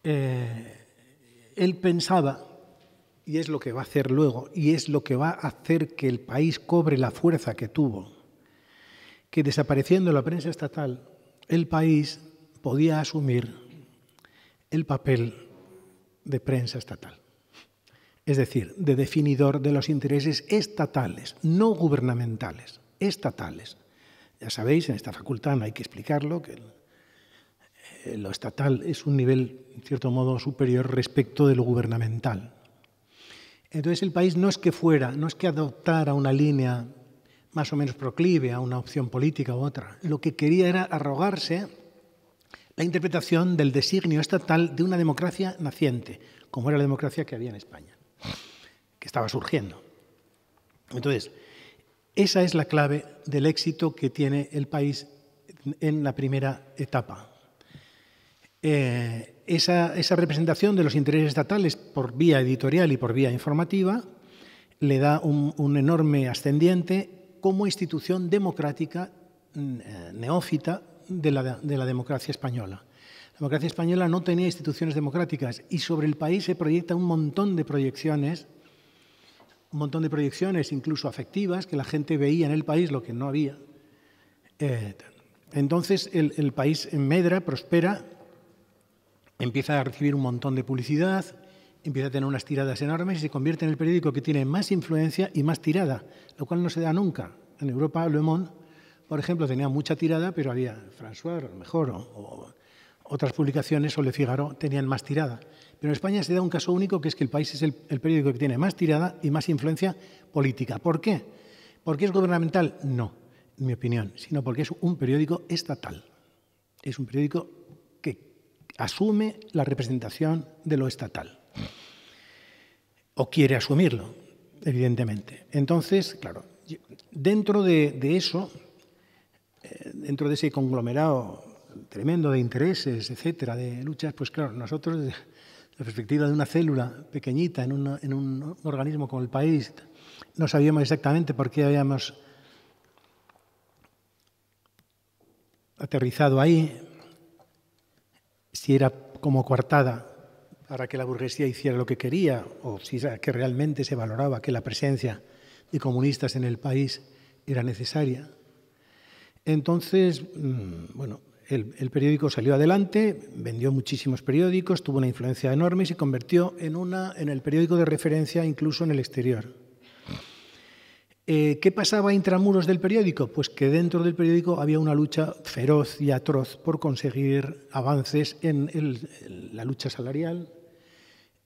Él pensaba, y es lo que va a hacer luego, y es lo que va a hacer que el país cobre la fuerza que tuvo, que desapareciendo la prensa estatal, el país podía asumir el papel de prensa estatal. Es decir, de definidor de los intereses estatales, no gubernamentales, estatales. Ya sabéis, en esta facultad no hay que explicarlo, que lo estatal es un nivel, en cierto modo, superior respecto de lo gubernamental. Entonces, el país no es que adoptara una línea más o menos proclive a una opción política u otra. Lo que quería era arrogarse la interpretación del designio estatal de una democracia naciente, como era la democracia que había en España, que estaba surgiendo. Entonces, esa es la clave del éxito que tiene el país en la primera etapa. Esa representación de los intereses estatales por vía editorial y por vía informativa le da un enorme ascendiente como institución democrática neófita de la democracia española. La democracia española no tenía instituciones democráticas y sobre el país se proyecta un montón de proyecciones incluso afectivas, que la gente veía en el país lo que no había. Entonces el país medra, prospera, empieza a recibir un montón de publicidad, empieza a tener unas tiradas enormes y se convierte en el periódico que tiene más influencia y más tirada, lo cual no se da nunca. En Europa, Le Monde, por ejemplo, tenía mucha tirada, pero había François, a lo mejor, o otras publicaciones, o Le Figaro, tenían más tirada. Pero en España se da un caso único, que es que el país es el periódico que tiene más tirada y más influencia política. ¿Por qué? ¿Porque es gubernamental? No, en mi opinión, sino porque es un periódico estatal. Es un periódico que asume la representación de lo estatal. O quiere asumirlo, evidentemente. Entonces, claro, dentro de eso, dentro de ese conglomerado tremendo de intereses, etcétera, de luchas, pues claro, nosotros, desde la perspectiva de una célula pequeñita en un organismo como el país, no sabíamos exactamente por qué habíamos aterrizado ahí, si era como coartada para que la burguesía hiciera lo que quería, o si era que realmente se valoraba que la presencia de comunistas en el país era necesaria. Entonces, bueno, el periódico salió adelante, vendió muchísimos periódicos, tuvo una influencia enorme y se convirtió en el periódico de referencia incluso en el exterior. ¿Qué pasaba intramuros del periódico? Pues que dentro del periódico había una lucha feroz y atroz por conseguir avances en la lucha salarial,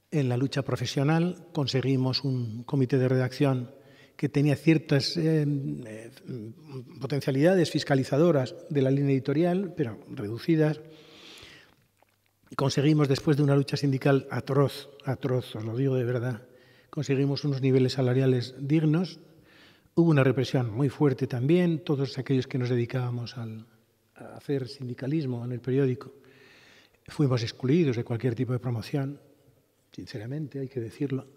en la lucha profesional. Conseguimos un comité de redacción que tenía ciertas potencialidades fiscalizadoras de la línea editorial, pero reducidas. Conseguimos, después de una lucha sindical atroz, os lo digo de verdad, conseguimos unos niveles salariales dignos. Hubo una represión muy fuerte también. Todos aquellos que nos dedicábamos a hacer sindicalismo en el periódico fuimos excluidos de cualquier tipo de promoción, sinceramente, hay que decirlo.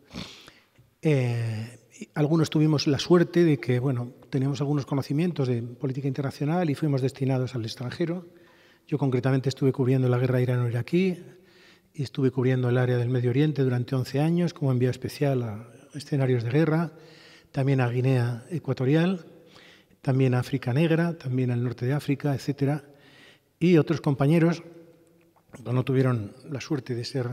Algunos tuvimos la suerte de que, bueno, teníamos algunos conocimientos de política internacional y fuimos destinados al extranjero. Yo concretamente estuve cubriendo la guerra irano-iraquí y estuve cubriendo el área del Medio Oriente durante 11 años como enviado especial a escenarios de guerra, también a Guinea Ecuatorial, también a África Negra, también al norte de África, etcétera. Y otros compañeros no tuvieron la suerte de ser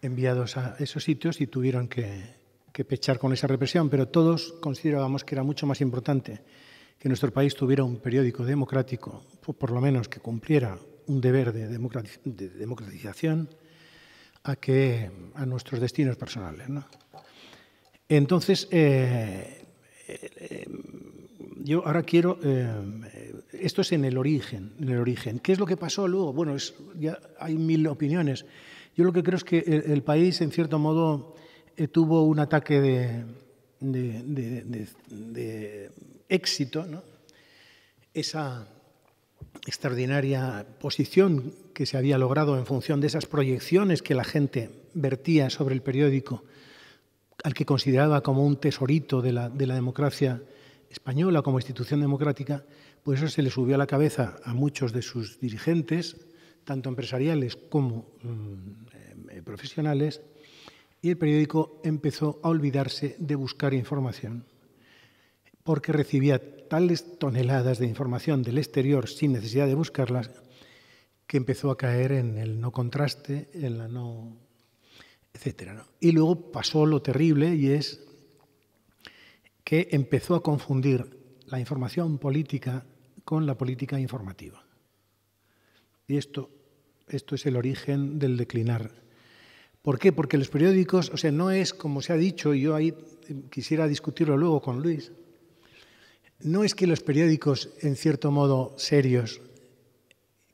enviados a esos sitios y tuvieron que pechar con esa represión, pero todos considerábamos que era mucho más importante que nuestro país tuviera un periódico democrático, por lo menos que cumpliera un deber de democratización, a nuestros destinos personales, ¿no? Entonces, yo ahora quiero... esto es en el origen. ¿Qué es lo que pasó luego? Bueno, ya hay 1000 opiniones. Yo lo que creo es que el país, en cierto modo, tuvo un ataque de éxito, ¿no? Esa extraordinaria posición que se había logrado en función de esas proyecciones que la gente vertía sobre el periódico, al que consideraba como un tesorito de la democracia española, como institución democrática, pues eso se le subió a la cabeza a muchos de sus dirigentes, tanto empresariales como profesionales, y el periódico empezó a olvidarse de buscar información, porque recibía tales toneladas de información del exterior sin necesidad de buscarlas, que empezó a caer en el no contraste, en la no... etcétera, ¿no? Y luego pasó lo terrible, y es que empezó a confundir la información política con la política informativa. Y esto es el origen del declinar. ¿Por qué? Porque los periódicos, o sea, no es como se ha dicho, y yo ahí quisiera discutirlo luego con Luis, no es que los periódicos, en cierto modo serios,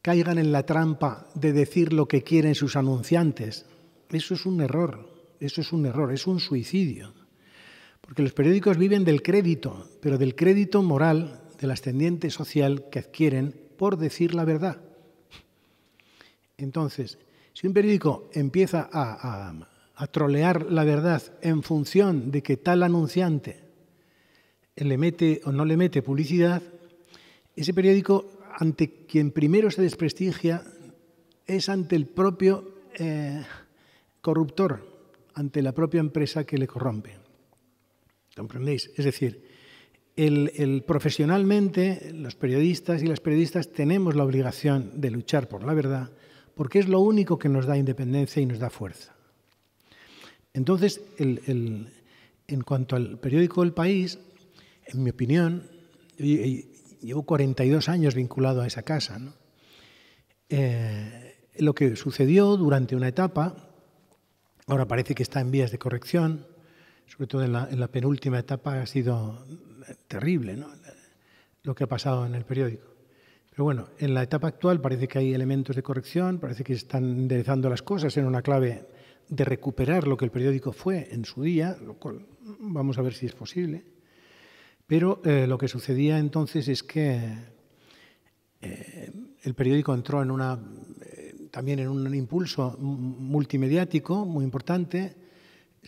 caigan en la trampa de decir lo que quieren sus anunciantes. Eso es un error, es un suicidio. Porque los periódicos viven del crédito, pero del crédito moral, del ascendiente social que adquieren por decir la verdad. Entonces, si un periódico empieza a trolear la verdad en función de que tal anunciante le mete o no le mete publicidad, ese periódico, ante quien primero se desprestigia, es ante el propio corruptor, ante la propia empresa que le corrompe. ¿Comprendéis? Es decir, profesionalmente, los periodistas y las periodistas tenemos la obligación de luchar por la verdad, porque es lo único que nos da independencia y nos da fuerza. Entonces, en cuanto al periódico El País, en mi opinión, llevo 42 años vinculado a esa casa, ¿no? Lo que sucedió durante una etapa, ahora parece que está en vías de corrección, sobre todo en la penúltima etapa ha sido terrible, ¿no?, lo que ha pasado en el periódico. Pero bueno, en la etapa actual parece que hay elementos de corrección, parece que se están enderezando las cosas en una clave de recuperar lo que el periódico fue en su día, lo cual vamos a ver si es posible. Pero lo que sucedía entonces es que el periódico entró también en un impulso multimediático muy importante,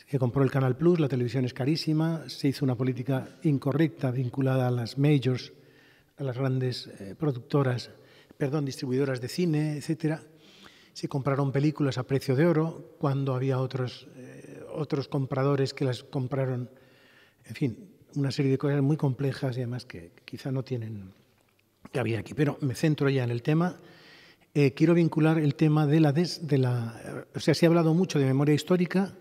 que compró el Canal Plus, la televisión es carísima, se hizo una política incorrecta vinculada a las majors, a las grandes distribuidoras de cine, etcétera. Se compraron películas a precio de oro cuando había otros compradores que las compraron. En fin, una serie de cosas muy complejas y además que quizá no tienen cabida aquí. Pero me centro ya en el tema. Quiero vincular el tema o sea, se ha hablado mucho de memoria histórica.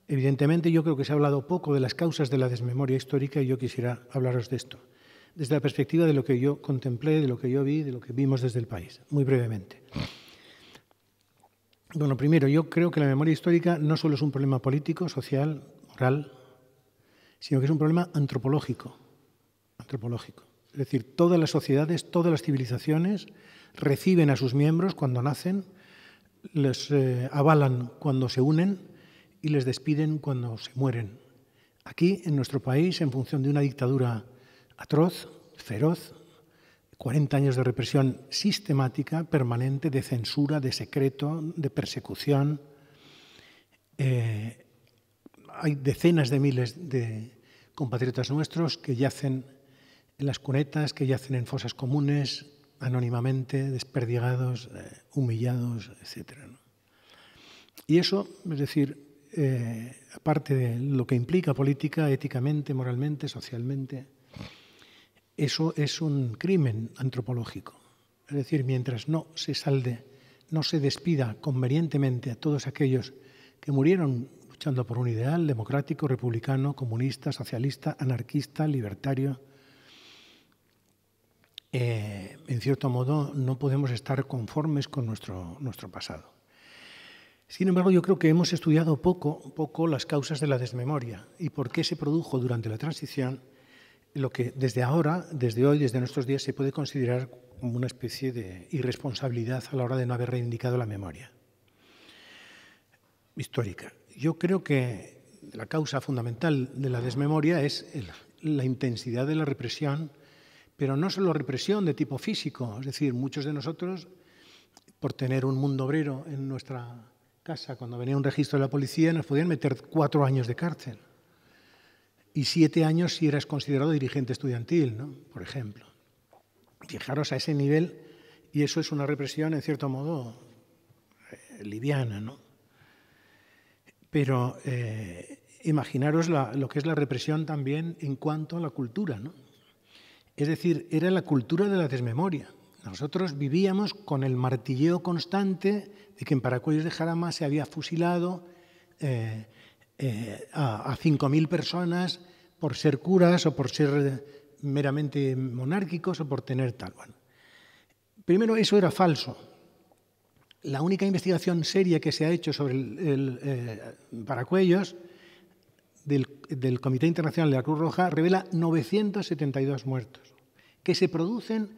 Evidentemente, yo creo que se ha hablado poco de las causas de la desmemoria histórica y yo quisiera hablaros de esto, desde la perspectiva de lo que yo contemplé, de lo que yo vi, de lo que vimos desde el país, muy brevemente. Bueno, primero, yo creo que la memoria histórica no solo es un problema político, social, moral, sino que es un problema antropológico. Es decir, todas las sociedades, todas las civilizaciones reciben a sus miembros cuando nacen, les avalan cuando se unen y les despiden cuando se mueren. Aquí, en nuestro país, en función de una dictadura atroz, feroz, 40 años de represión sistemática, permanente, de censura, de secreto, de persecución. Hay decenas de miles de compatriotas nuestros que yacen en las cunetas, que yacen en fosas comunes, anónimamente, desperdigados, humillados, etc., ¿no? Y eso, es decir, aparte de lo que implica política, éticamente, moralmente, socialmente, eso es un crimen antropológico. Es decir, mientras no se despida convenientemente a todos aquellos que murieron luchando por un ideal democrático, republicano, comunista, socialista, anarquista, libertario, en cierto modo no podemos estar conformes con nuestro pasado. Sin embargo, yo creo que hemos estudiado poco las causas de la desmemoria y por qué se produjo durante la transición lo que desde hoy, desde nuestros días, se puede considerar como una especie de irresponsabilidad a la hora de no haber reivindicado la memoria histórica. Yo creo que la causa fundamental de la desmemoria es la intensidad de la represión, pero no solo represión de tipo físico. Es decir, muchos de nosotros, por tener un mundo obrero en nuestra casa, cuando venía un registro de la policía, nos podían meter 4 años de cárcel. Y 7 años si eras considerado dirigente estudiantil, ¿no?, por ejemplo. Fijaros a ese nivel, y eso es una represión, en cierto modo, liviana, ¿no? Pero imaginaros lo que es la represión también en cuanto a la cultura, ¿no? Es decir, era la cultura de la desmemoria. Nosotros vivíamos con el martilleo constante de que en Paracuellos de Jarama se había fusilado a 5.000 personas por ser curas o por ser meramente monárquicos o por tener tal. Bueno, primero, eso era falso. La única investigación seria que se ha hecho sobre el Paracuellos del Comité Internacional de la Cruz Roja revela 972 muertos, que se producen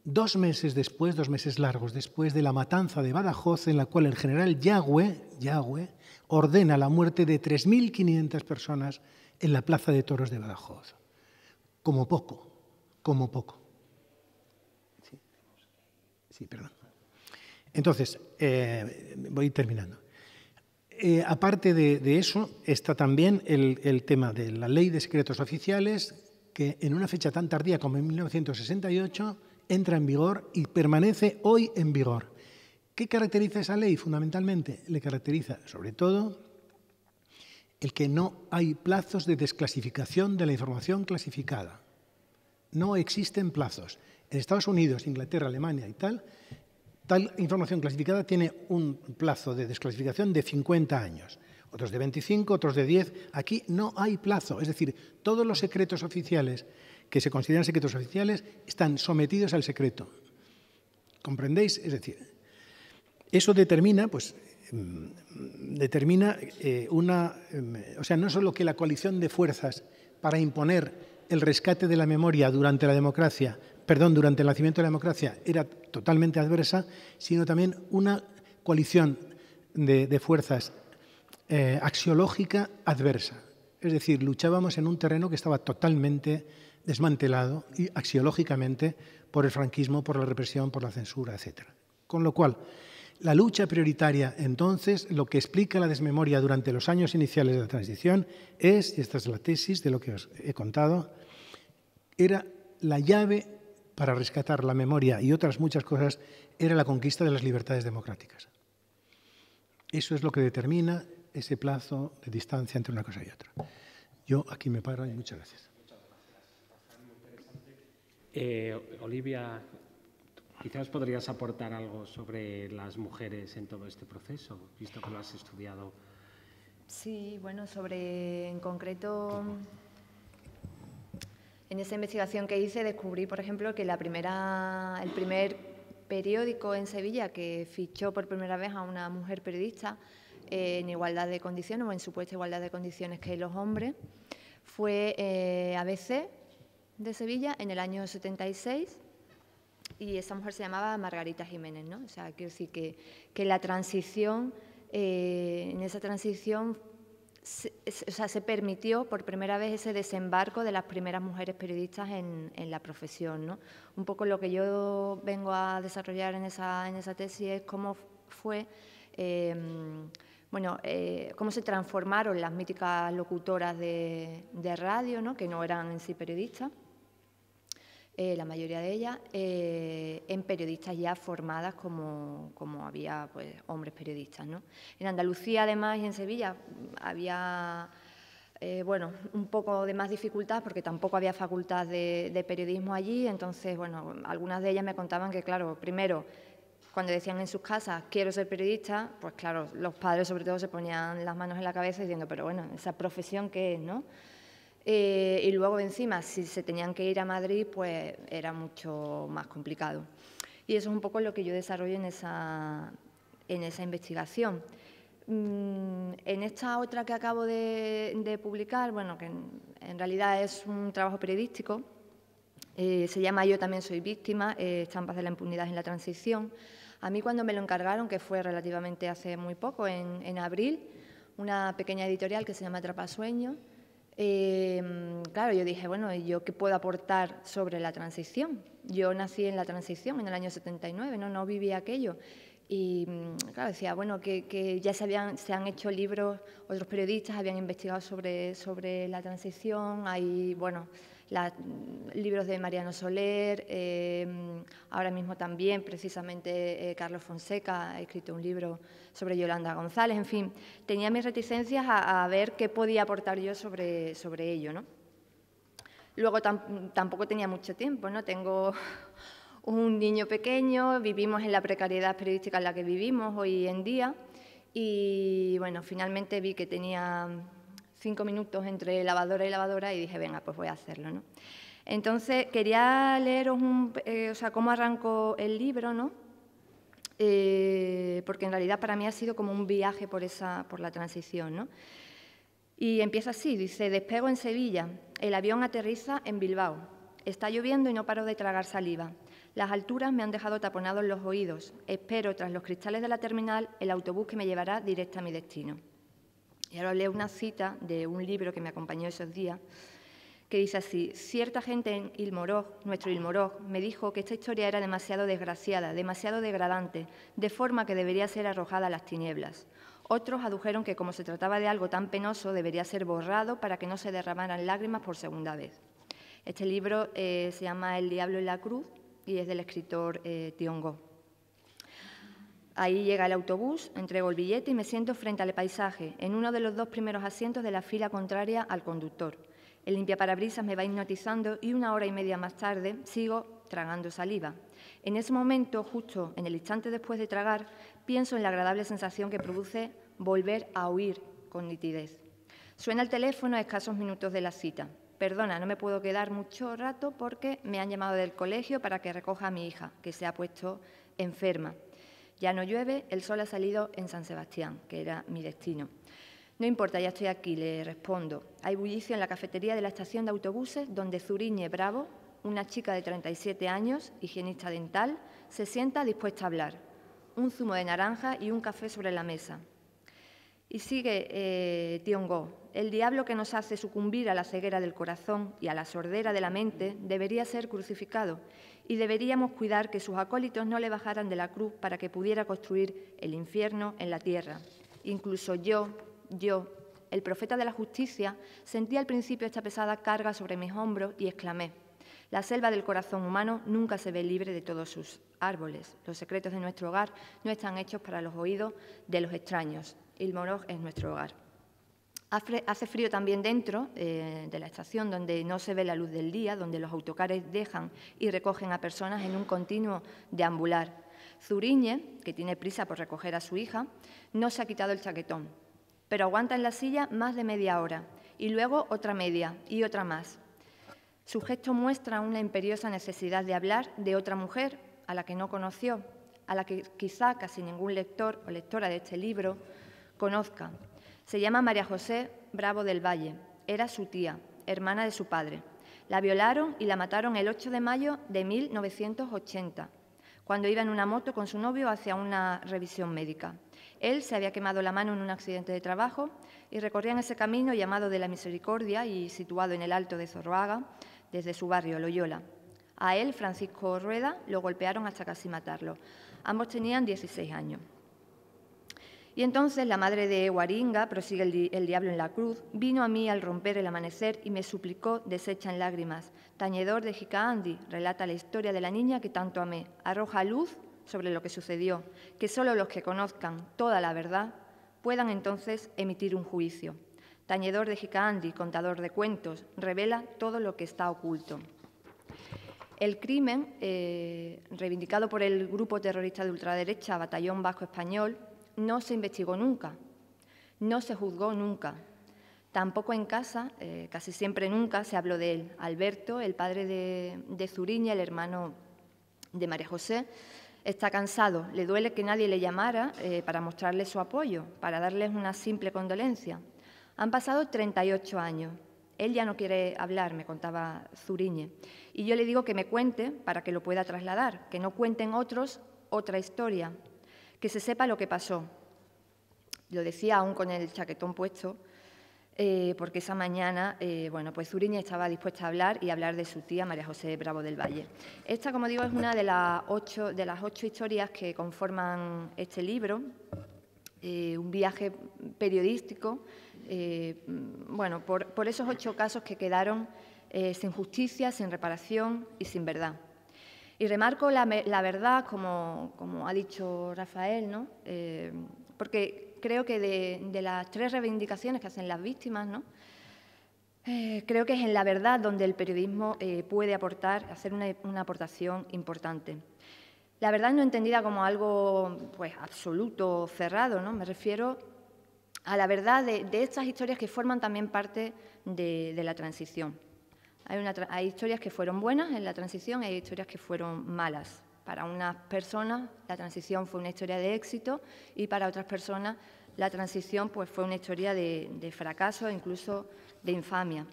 2 meses después, 2 meses largos después de la matanza de Badajoz, en la cual el general Yagüe ordena la muerte de 3.500 personas en la Plaza de Toros de Badajoz. Como poco, como poco. Sí, perdón. Entonces, voy terminando. Aparte de eso, está también el tema de la Ley de Secretos Oficiales, que en una fecha tan tardía como en 1968 entra en vigor y permanece hoy en vigor. ¿Qué caracteriza esa ley? Fundamentalmente, le caracteriza, sobre todo, el que no hay plazos de desclasificación de la información clasificada. No existen plazos. En Estados Unidos, Inglaterra, Alemania y tal información clasificada tiene un plazo de desclasificación de 50 años, otros de 25, otros de 10. Aquí no hay plazo, es decir, todos los secretos oficiales que se consideran secretos oficiales están sometidos al secreto. ¿Comprendéis? Es decir, eso determina, pues, o sea, no solo que la coalición de fuerzas para imponer el rescate de la memoria durante el nacimiento de la democracia era totalmente adversa, sino también una coalición de fuerzas axiológica adversa. Es decir, luchábamos en un terreno que estaba totalmente desmantelado y axiológicamente por el franquismo, por la represión, por la censura, etc. Con lo cual, la lucha prioritaria, entonces, lo que explica la desmemoria durante los años iniciales de la transición es, y esta es la tesis de lo que os he contado, era la llave para rescatar la memoria y otras muchas cosas, era la conquista de las libertades democráticas. Eso es lo que determina ese plazo de distancia entre una cosa y otra. Yo aquí me paro y muchas gracias. Olivia, quizás podrías aportar algo sobre las mujeres en todo este proceso, visto que lo has estudiado. Sí, bueno, en concreto, en esa investigación que hice descubrí, por ejemplo, que el primer periódico en Sevilla que fichó por primera vez a una mujer periodista en igualdad de condiciones o en supuesta igualdad de condiciones que los hombres fue ABC de Sevilla en el año 76 y esa mujer se llamaba Margarita Jiménez, ¿no? O sea, quiero decir que la transición, en esa transición se permitió por primera vez ese desembarco de las primeras mujeres periodistas en la profesión, ¿no? Un poco lo que yo vengo a desarrollar en esa tesis es cómo fue, cómo se transformaron las míticas locutoras de radio, ¿no? Que no eran en sí periodistas, la mayoría de ellas, en periodistas ya formadas como había, pues, hombres periodistas, ¿no? En Andalucía, además, y en Sevilla había, un poco de más dificultad porque tampoco había facultad de periodismo allí. Entonces, bueno, algunas de ellas me contaban que, claro, primero, cuando decían en sus casas, quiero ser periodista, pues claro, los padres sobre todo se ponían las manos en la cabeza diciendo, pero bueno, esa profesión, ¿qué es, no? Y luego encima, si se tenían que ir a Madrid, pues era mucho más complicado. Y eso es un poco lo que yo desarrollo en esa investigación. En esta otra que acabo de publicar, bueno, que en realidad es un trabajo periodístico, se llama Yo también soy víctima, estampas de la impunidad en la transición. A mí cuando me lo encargaron, que fue relativamente hace muy poco, en abril, una pequeña editorial que se llama Atrapasueños, claro, yo dije, bueno, ¿y yo qué puedo aportar sobre la transición? Yo nací en la transición, en el año 79, no viví aquello. Y claro, decía, bueno, que ya se han hecho libros, otros periodistas habían investigado sobre la transición, hay, bueno, libros de Mariano Soler, ahora mismo también, precisamente, Carlos Fonseca ha escrito un libro sobre Yolanda González, en fin, tenía mis reticencias a ver qué podía aportar yo sobre ello, ¿no? Luego tampoco tenía mucho tiempo, ¿no? Tengo un niño pequeño, vivimos en la precariedad periodística en la que vivimos hoy en día y, bueno, finalmente vi que tenía 5 minutos entre lavadora y lavadora y dije, venga, pues voy a hacerlo, ¿no? Entonces, quería leeros cómo arrancó el libro, ¿no? Porque en realidad para mí ha sido como un viaje por la transición, ¿no? Y empieza así, dice, despego en Sevilla, el avión aterriza en Bilbao. Está lloviendo y no paro de tragar saliva. Las alturas me han dejado taponados los oídos. Espero, tras los cristales de la terminal, el autobús que me llevará directo a mi destino. Y ahora leo una cita de un libro que me acompañó esos días, que dice así: cierta gente en Ilmorog, nuestro Ilmorog, me dijo que esta historia era demasiado desgraciada, demasiado degradante, de forma que debería ser arrojada a las tinieblas. Otros adujeron que, como se trataba de algo tan penoso, debería ser borrado para que no se derramaran lágrimas por segunda vez. Este libro se llama El diablo en la cruz y es del escritor Tiongó. Ahí llega el autobús, entrego el billete y me siento frente al paisaje, en uno de los 2 primeros asientos de la fila contraria al conductor. El limpiaparabrisas me va hipnotizando y 1 hora y media más tarde sigo tragando saliva. En ese momento, justo en el instante después de tragar, pienso en la agradable sensación que produce volver a oír con nitidez. Suena el teléfono a escasos minutos de la cita. Perdona, no me puedo quedar mucho rato porque me han llamado del colegio para que recoja a mi hija, que se ha puesto enferma. Ya no llueve, el sol ha salido en San Sebastián, que era mi destino. No importa, ya estoy aquí, le respondo. Hay bullicio en la cafetería de la estación de autobuses donde Zuriñe Bravo, una chica de 37 años, higienista dental, se sienta dispuesta a hablar. Un zumo de naranja y un café sobre la mesa. Y sigue Tiongó. El diablo que nos hace sucumbir a la ceguera del corazón y a la sordera de la mente debería ser crucificado y deberíamos cuidar que sus acólitos no le bajaran de la cruz para que pudiera construir el infierno en la tierra. Incluso yo, el profeta de la justicia, sentí al principio esta pesada carga sobre mis hombros y exclamé: la selva del corazón humano nunca se ve libre de todos sus árboles. Los secretos de nuestro hogar no están hechos para los oídos de los extraños. Ilmorog es nuestro hogar. Hace frío también dentro de la estación, donde no se ve la luz del día, donde los autocares dejan y recogen a personas en un continuo deambular. Zuriñe, que tiene prisa por recoger a su hija, no se ha quitado el chaquetón, pero aguanta en la silla más de media hora, y luego otra media y otra más. Su gesto muestra una imperiosa necesidad de hablar de otra mujer a la que no conoció, a la que quizá casi ningún lector o lectora de este libro conozca. Se llama María José Bravo del Valle. Era su tía, hermana de su padre. La violaron y la mataron el 8 de mayo de 1980, cuando iba en una moto con su novio hacia una revisión médica. Él se había quemado la mano en un accidente de trabajo y recorrían ese camino llamado de la Misericordia y situado en el Alto de Zorroaga, desde su barrio, Loyola. A él, Francisco Rueda, lo golpearon hasta casi matarlo. Ambos tenían 16 años. Y entonces la madre de Guaringa, prosigue el diablo en la cruz, vino a mí al romper el amanecer y me suplicó, deshecha en lágrimas: Tañedor de Jicaandi, relata la historia de la niña que tanto amé, arroja luz sobre lo que sucedió, que solo los que conozcan toda la verdad puedan entonces emitir un juicio. Tañedor de Jicaandi, contador de cuentos, revela todo lo que está oculto. El crimen, reivindicado por el grupo terrorista de ultraderecha Batallón Vasco Español, no se investigó nunca, no se juzgó nunca. Tampoco en casa, casi siempre nunca, se habló de él. Alberto, el padre de Zuriñe, el hermano de María José, está cansado. Le duele que nadie le llamara para mostrarle su apoyo, para darles una simple condolencia. Han pasado 38 años. Él ya no quiere hablar, me contaba Zuriñe. Y yo le digo que me cuente para que lo pueda trasladar, que no cuenten otros otra historia, que se sepa lo que pasó. Lo decía aún con el chaquetón puesto, porque esa mañana, pues Zuriñe estaba dispuesta a hablar y hablar de su tía María José Bravo del Valle. Esta, como digo, es una de las ocho historias que conforman este libro, un viaje periodístico, por esos 8 casos que quedaron sin justicia, sin reparación y sin verdad. Y remarco la verdad, como ha dicho Rafael, ¿no? Porque creo que de las 3 reivindicaciones que hacen las víctimas, ¿no? Creo que es en la verdad donde el periodismo puede hacer una aportación importante. La verdad no entendida como algo absoluto, cerrado, ¿no? Me refiero a la verdad de estas historias que forman también parte de la transición. Hay historias que fueron buenas en la transición y hay historias que fueron malas. Para unas personas la transición fue una historia de éxito y para otras personas la transición fue una historia de fracaso e incluso de infamia.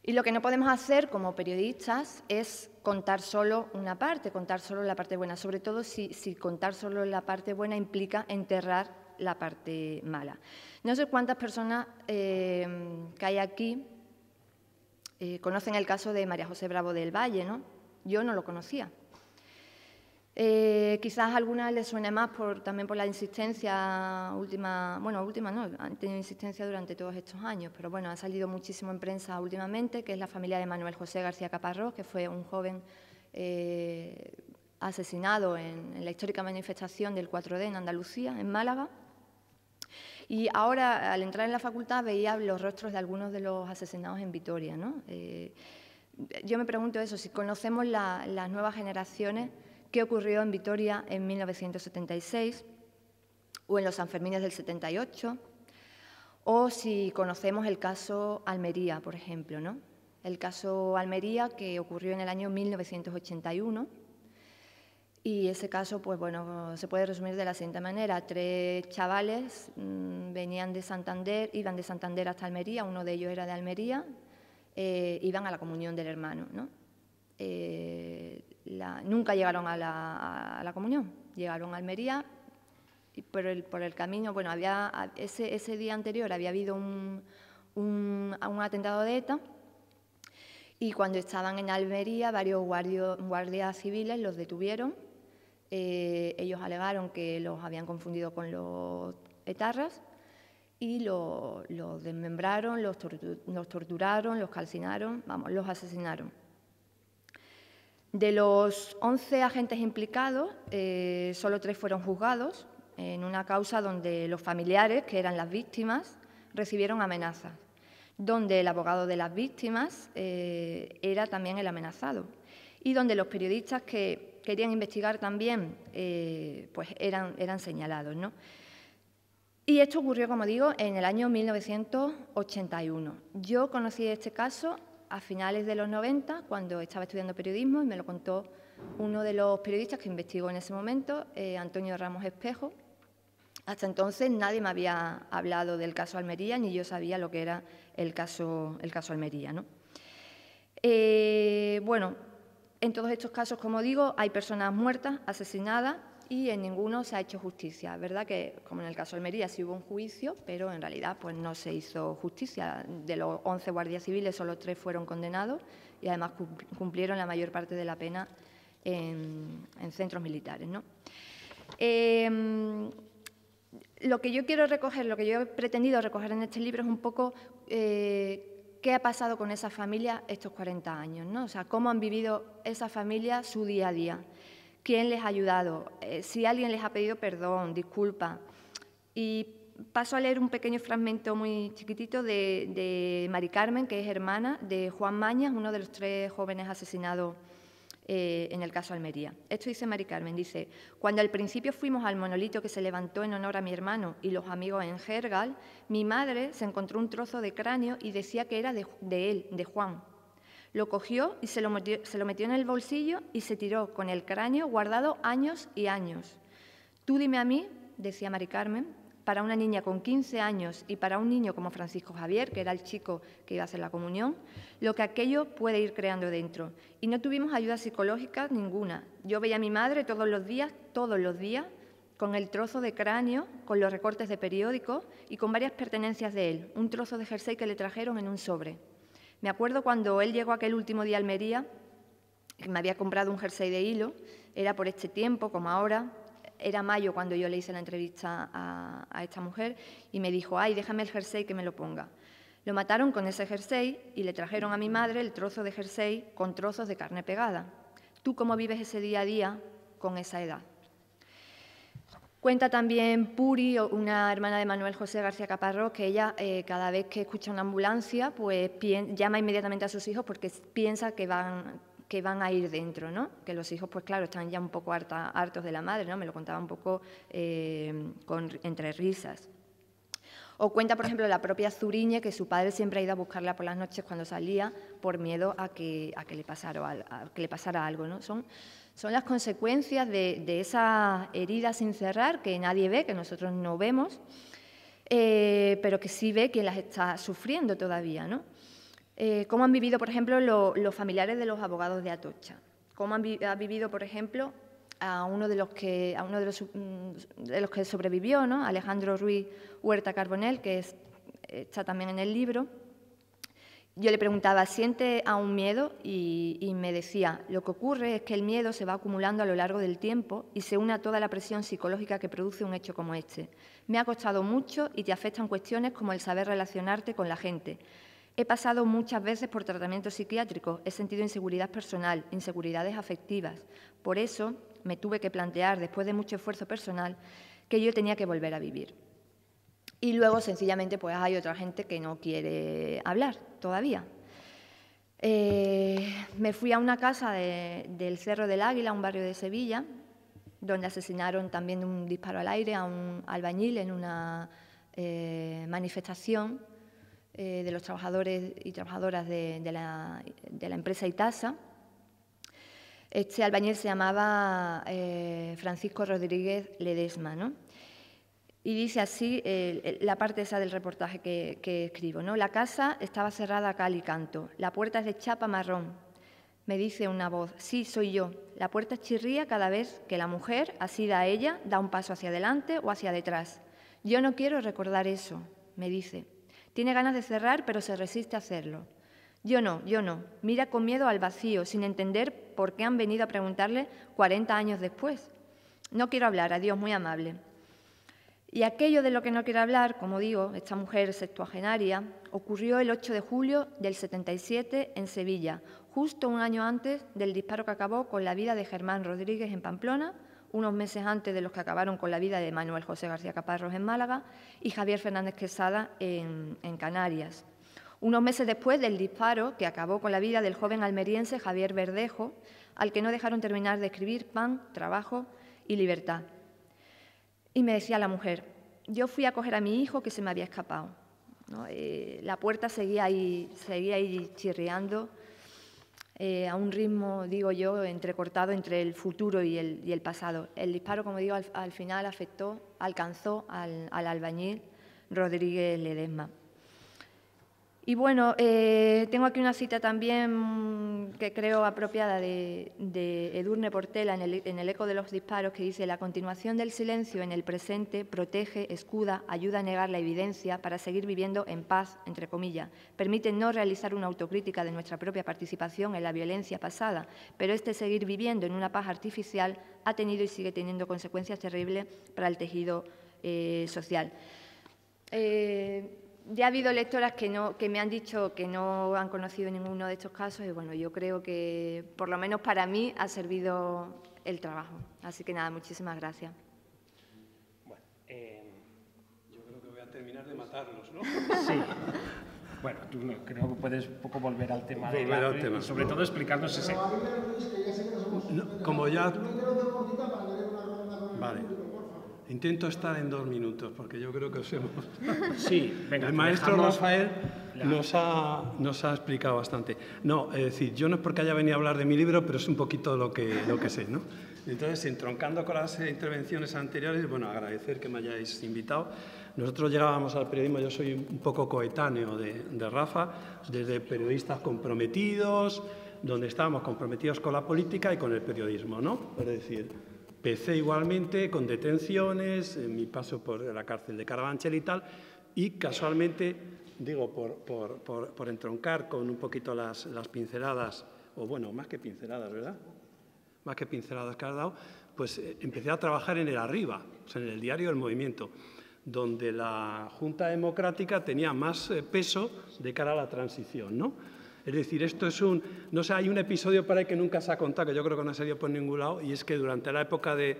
Y lo que no podemos hacer como periodistas es contar solo una parte, contar solo la parte buena, sobre todo si contar solo la parte buena implica enterrar la parte mala. No sé cuántas personas que hay aquí conocen el caso de María José Bravo del Valle, ¿no? Yo no lo conocía. Quizás a algunas les suene más también por la insistencia última no, han tenido insistencia durante todos estos años, pero bueno, ha salido muchísimo en prensa últimamente, que es la familia de Manuel José García Caparrós, que fue un joven asesinado en la histórica manifestación del 4D en Andalucía, en Málaga. Y ahora, al entrar en la facultad, veía los rostros de algunos de los asesinados en Vitoria, ¿no? Yo me pregunto eso, si conocemos las nuevas generaciones, qué ocurrió en Vitoria en 1976 o en los Sanfermines del 78, o si conocemos el caso Almería, por ejemplo, ¿no? El caso Almería, que ocurrió en el año 1981, y ese caso, pues bueno, se puede resumir de la siguiente manera. 3 chavales venían de Santander, iban de Santander hasta Almería, uno de ellos era de Almería, iban a la comunión del hermano, ¿no? Nunca llegaron a la comunión, llegaron a Almería y por el camino, bueno, ese día anterior había habido un atentado de ETA y cuando estaban en Almería varios guardias civiles los detuvieron. Ellos alegaron que los habían confundido con los etarras y los desmembraron, los torturaron, los calcinaron, los asesinaron. De los 11 agentes implicados, solo 3 fueron juzgados en una causa donde los familiares, que eran las víctimas, recibieron amenazas, donde el abogado de las víctimas era también el amenazado y donde los periodistas que querían investigar también pues eran señalados, ¿no? Y esto ocurrió, como digo, en el año 1981. Yo conocí este caso a finales de los 90, cuando estaba estudiando periodismo, y me lo contó uno de los periodistas que investigó en ese momento, Antonio Ramos Espejo. Hasta entonces nadie me había hablado del caso Almería, ni yo sabía lo que era el caso Almería, ¿no? Bueno, en todos estos casos, como digo, hay personas muertas, asesinadas, y en ninguno se ha hecho justicia. Es verdad que, como en el caso Almería, sí hubo un juicio, pero en realidad pues, no se hizo justicia. De los 11 guardias civiles, solo 3 fueron condenados y además cumplieron la mayor parte de la pena en centros militares, ¿no? Lo que yo quiero recoger, lo que yo he pretendido recoger en este libro es un poco qué ha pasado con esa familia estos 40 años, ¿no? O sea, cómo han vivido esa familia su día a día. ¿Quién les ha ayudado? Si alguien les ha pedido perdón, disculpa. Y paso a leer un pequeño fragmento muy chiquitito de Mari Carmen, que es hermana de Juan Mañas, uno de los 3 jóvenes asesinados en el caso Almería. Esto dice Mari Carmen, dice: cuando al principio fuimos al monolito que se levantó en honor a mi hermano y los amigos en Gergal, mi madre se encontró un trozo de cráneo y decía que era de él, de Juan. Lo cogió y se lo metió en el bolsillo y se tiró con el cráneo guardado años y años. Tú dime a mí, decía Mari Carmen, para una niña con 15 años y para un niño como Francisco Javier, que era el chico que iba a hacer la comunión, lo que aquello puede ir creando dentro. Y no tuvimos ayuda psicológica ninguna. Yo veía a mi madre todos los días, con el trozo de cráneo, con los recortes de periódico y con varias pertenencias de él, un trozo de jersey que le trajeron en un sobre. Me acuerdo cuando él llegó aquel último día a Almería, que me había comprado un jersey de hilo, era por este tiempo, como ahora, era mayo cuando yo le hice la entrevista a esta mujer, y me dijo, ay, déjame el jersey que me lo ponga. Lo mataron con ese jersey y le trajeron a mi madre el trozo de jersey con trozos de carne pegada. ¿Tú cómo vives ese día a día con esa edad? Cuenta también Puri, una hermana de Manuel José García Caparrós, que ella cada vez que escucha una ambulancia pues llama inmediatamente a sus hijos porque piensa que van a ir dentro, ¿no? Que los hijos, pues claro, están ya un poco hartos de la madre, ¿no? Me lo contaba un poco entre risas. O cuenta, por ejemplo, la propia Zuriñe, que su padre siempre ha ido a buscarla por las noches cuando salía por miedo a que le pasara algo, ¿no? Son las consecuencias de esa herida sin cerrar que nadie ve, que nosotros no vemos, pero que sí ve quien las está sufriendo todavía, ¿no? cómo han vivido, por ejemplo, los familiares de los abogados de Atocha, cómo ha vivido, por ejemplo, a uno de los que sobrevivió, ¿no? Alejandro Ruiz Huerta Carbonell, que está también en el libro. Yo le preguntaba, ¿siente aún miedo? Y me decía, lo que ocurre es que el miedo se va acumulando a lo largo del tiempo y se une a toda la presión psicológica que produce un hecho como este. Me ha costado mucho y te afectan cuestiones como el saber relacionarte con la gente. He pasado muchas veces por tratamientos psiquiátricos, he sentido inseguridad personal, inseguridades afectivas. Por eso me tuve que plantear, después de mucho esfuerzo personal, que yo tenía que volver a vivir. Y luego, sencillamente, pues hay otra gente que no quiere hablar todavía. Me fui a una casa del Cerro del Águila, un barrio de Sevilla, donde asesinaron también de un disparo al aire a un albañil en una manifestación de los trabajadores y trabajadoras de la empresa Itasa. Este albañil se llamaba Francisco Rodríguez Ledesma, ¿no? Y dice así la parte esa del reportaje que escribo, ¿no? La casa estaba cerrada a cal y canto. La puerta es de chapa marrón. Me dice una voz, sí, soy yo. La puerta chirría cada vez que la mujer, asida a ella, da un paso hacia adelante o hacia detrás. Yo no quiero recordar eso, me dice. Tiene ganas de cerrar, pero se resiste a hacerlo. Yo no. Mira con miedo al vacío, sin entender por qué han venido a preguntarle 40 años después. No quiero hablar, adiós, muy amable. Y aquello de lo que no quiero hablar, como digo, esta mujer sextuagenaria, ocurrió el 8 de julio del 77 en Sevilla, justo un año antes del disparo que acabó con la vida de Germán Rodríguez en Pamplona, unos meses antes de los que acabaron con la vida de Manuel José García Caparrós en Málaga y Javier Fernández Quesada en Canarias. Unos meses después del disparo que acabó con la vida del joven almeriense Javier Verdejo, al que no dejaron terminar de escribir Pan, Trabajo y Libertad. Y me decía la mujer, yo fui a coger a mi hijo que se me había escapado, ¿no? La puerta seguía ahí chirriando a un ritmo, digo yo, entrecortado entre el futuro y el pasado. El disparo, como digo, al final alcanzó al albañil Rodríguez Ledesma. Y bueno, tengo aquí una cita también que creo apropiada de Edurne Portela en el eco de los disparos, que dice: la continuación del silencio en el presente protege, escuda, ayuda a negar la evidencia para seguir viviendo en paz, entre comillas. Permite no realizar una autocrítica de nuestra propia participación en la violencia pasada, pero este seguir viviendo en una paz artificial ha tenido y sigue teniendo consecuencias terribles para el tejido social. Ya ha habido lectoras que me han dicho que no han conocido ninguno de estos casos y, bueno, yo creo que, por lo menos para mí, ha servido el trabajo. Así que, nada, muchísimas gracias. Bueno, yo creo que voy a terminar de matarlos, ¿no? Sí. Bueno, tú creo que puedes un poco volver al tema de la, sobre todo explicarnos ese... No, como ya... Vale. Intento estar en 2 minutos, porque yo creo que os hemos... Sí, venga. El maestro Rafael nos ha explicado bastante. No, es decir, yo no es porque haya venido a hablar de mi libro, pero es un poquito lo que sé, ¿no? Entonces, entroncando con las intervenciones anteriores, bueno, agradecer que me hayáis invitado. Nosotros llegábamos al periodismo, yo soy un poco coetáneo de Rafa, desde periodistas comprometidos, donde estábamos comprometidos con la política y con el periodismo, ¿no? Es decir... Empecé igualmente con detenciones, en mi paso por la cárcel de Carabanchel y tal, y casualmente, digo, por entroncar con un poquito las pinceladas, o bueno, más que pinceladas, ¿verdad? Más que pinceladas que has dado, pues empecé a trabajar en el Arriba, o sea, en el diario El Movimiento, donde la Junta Democrática tenía más peso de cara a la transición, ¿no? Es decir, esto es no sé, hay un episodio por ahí que nunca se ha contado, que yo creo que no se dio por ningún lado, y es que durante la época de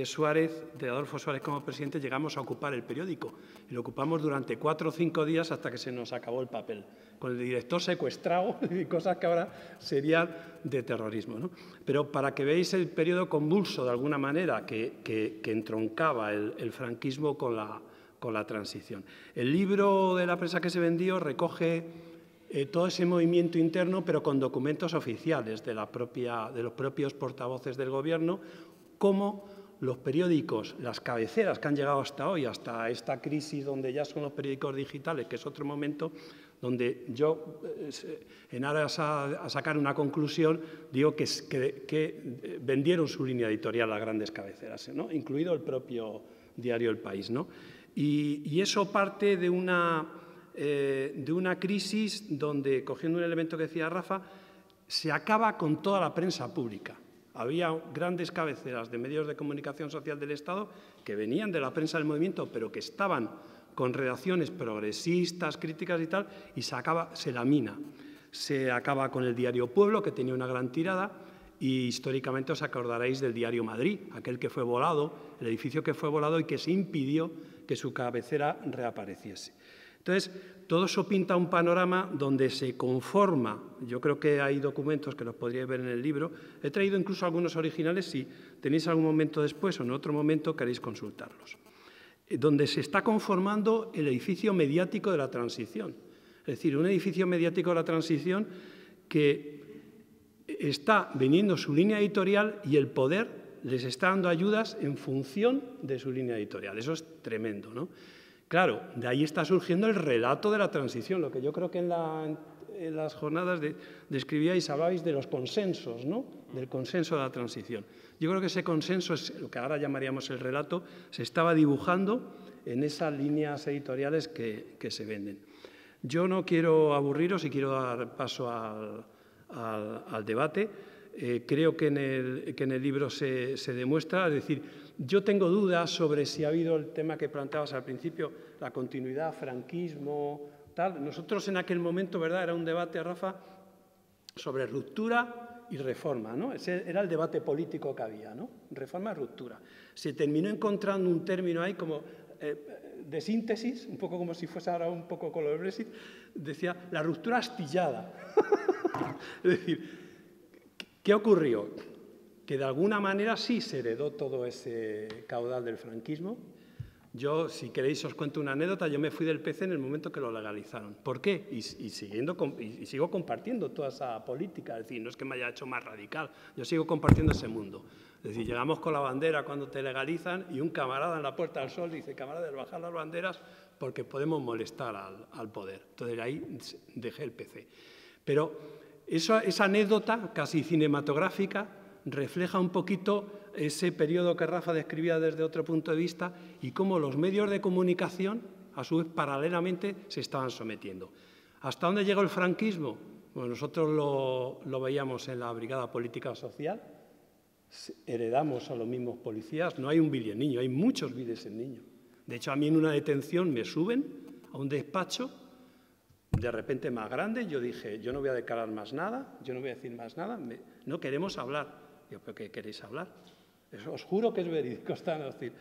Suárez, de Adolfo Suárez como presidente, llegamos a ocupar el periódico. Y lo ocupamos durante 4 o 5 días hasta que se nos acabó el papel, con el director secuestrado y cosas que ahora serían de terrorismo, ¿no? Pero para que veáis el periodo convulso, de alguna manera, que entroncaba el franquismo con la transición. El libro de la prensa que se vendió recoge... todo ese movimiento interno, pero con documentos oficiales de los propios portavoces del Gobierno, como los periódicos, las cabeceras que han llegado hasta hoy, hasta esta crisis donde ya son los periódicos digitales, que es otro momento, donde yo, en aras a sacar una conclusión, digo que vendieron su línea editorial a grandes cabeceras, ¿no? Incluido el propio diario El País, ¿no? Y eso parte de una crisis donde, cogiendo un elemento que decía Rafa, se acaba con toda la prensa pública. Había grandes cabeceras de medios de comunicación social del Estado que venían de la prensa del movimiento, pero que estaban con redacciones progresistas, críticas y tal, y se lamina. Se acaba con el diario Pueblo, que tenía una gran tirada, y históricamente os acordaréis del diario Madrid, aquel que fue volado, el edificio que fue volado y que se impidió que su cabecera reapareciese. Entonces, todo eso pinta un panorama donde se conforma, yo creo que hay documentos que los podríais ver en el libro, he traído incluso algunos originales, si tenéis algún momento después o en otro momento queréis consultarlos, donde se está conformando el edificio mediático de la transición. Es decir, un edificio mediático de la transición que está vendiendo su línea editorial y el poder les está dando ayudas en función de su línea editorial. Eso es tremendo, ¿no? Claro, de ahí está surgiendo el relato de la transición, lo que yo creo que en las jornadas describíais, hablabais de los consensos, ¿no? Del consenso de la transición. Yo creo que ese consenso es lo que ahora llamaríamos el relato, se estaba dibujando en esas líneas editoriales que se venden. Yo no quiero aburriros y quiero dar paso al debate. Creo que en el libro se demuestra, es decir, yo tengo dudas sobre si ha habido el tema que planteabas al principio, la continuidad, franquismo, tal. Nosotros en aquel momento, ¿verdad?, era un debate, Rafa, sobre ruptura y reforma, ¿no? Ese era el debate político que había, ¿no? Reforma y ruptura. Se terminó encontrando un término ahí como de síntesis, un poco como si fuese ahora un poco con lo del Brexit, decía la ruptura astillada. Es decir, ¿qué ocurrió? Que de alguna manera sí se heredó todo ese caudal del franquismo. Yo, si queréis, os cuento una anécdota. Yo me fui del PC en el momento que lo legalizaron. ¿Por qué? Y sigo compartiendo toda esa política. Es decir, no es que me haya hecho más radical. Yo sigo compartiendo ese mundo. Es decir, llegamos con la bandera cuando te legalizan y un camarada en la Puerta del Sol dice, camarada, bajar las banderas porque podemos molestar al poder. Entonces ahí dejé el PC. Pero esa anécdota casi cinematográfica refleja un poquito ese periodo que Rafa describía desde otro punto de vista y cómo los medios de comunicación, a su vez, paralelamente, se estaban sometiendo. ¿Hasta dónde llegó el franquismo? Bueno, nosotros lo veíamos en la Brigada Política Social, heredamos a los mismos policías, no hay un vídeo en niño, hay muchos vídeos en niño. De hecho, a mí en una detención me suben a un despacho, de repente más grande, yo dije, yo no voy a declarar más nada, yo no voy a decir más nada, no queremos hablar. Yo, ¿pero qué queréis hablar? Eso os juro que es verídico, están a decir.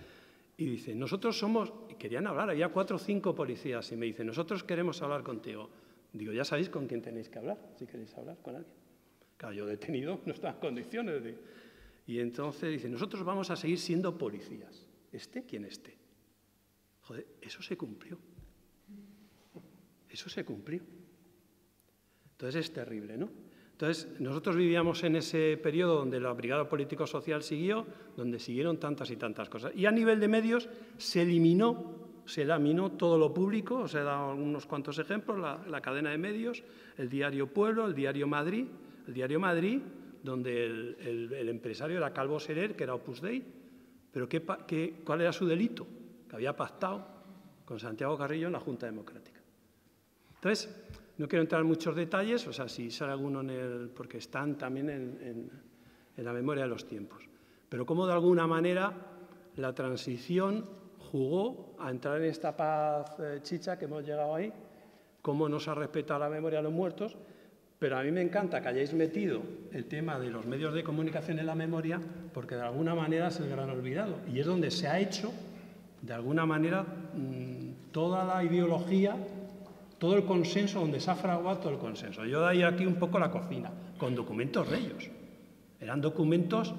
Y dice, nosotros somos, y querían hablar, había 4 o 5 policías, y me dice, nosotros queremos hablar contigo. Digo, ya sabéis con quién tenéis que hablar, si queréis hablar con alguien. Claro, yo detenido no estaba en condiciones de... Y entonces dice, nosotros vamos a seguir siendo policías, esté quien esté. Joder, eso se cumplió. Eso se cumplió. Entonces es terrible, ¿no? Entonces, nosotros vivíamos en ese periodo donde la Brigada Político-Social siguió, donde siguieron tantas y tantas cosas. Y a nivel de medios se laminó todo lo público, os he dado unos cuantos ejemplos, la cadena de medios, el diario Pueblo, el diario Madrid, donde el empresario era Calvo Serer, que era Opus Dei, pero ¿cuál era su delito? Que había pactado con Santiago Carrillo en la Junta Democrática. Entonces, no quiero entrar en muchos detalles, o sea, si sale alguno porque están también en la memoria de los tiempos. Pero cómo de alguna manera la transición jugó a entrar en esta paz chicha que hemos llegado ahí, cómo no se ha respetado la memoria de los muertos, pero a mí me encanta que hayáis metido el tema de los medios de comunicación en la memoria, porque de alguna manera es el gran olvidado, y es donde se ha hecho, de alguna manera, toda la ideología, todo el consenso, donde se ha fraguado todo el consenso. Yo doy aquí un poco la cocina, con documentos de ellos. Eran documentos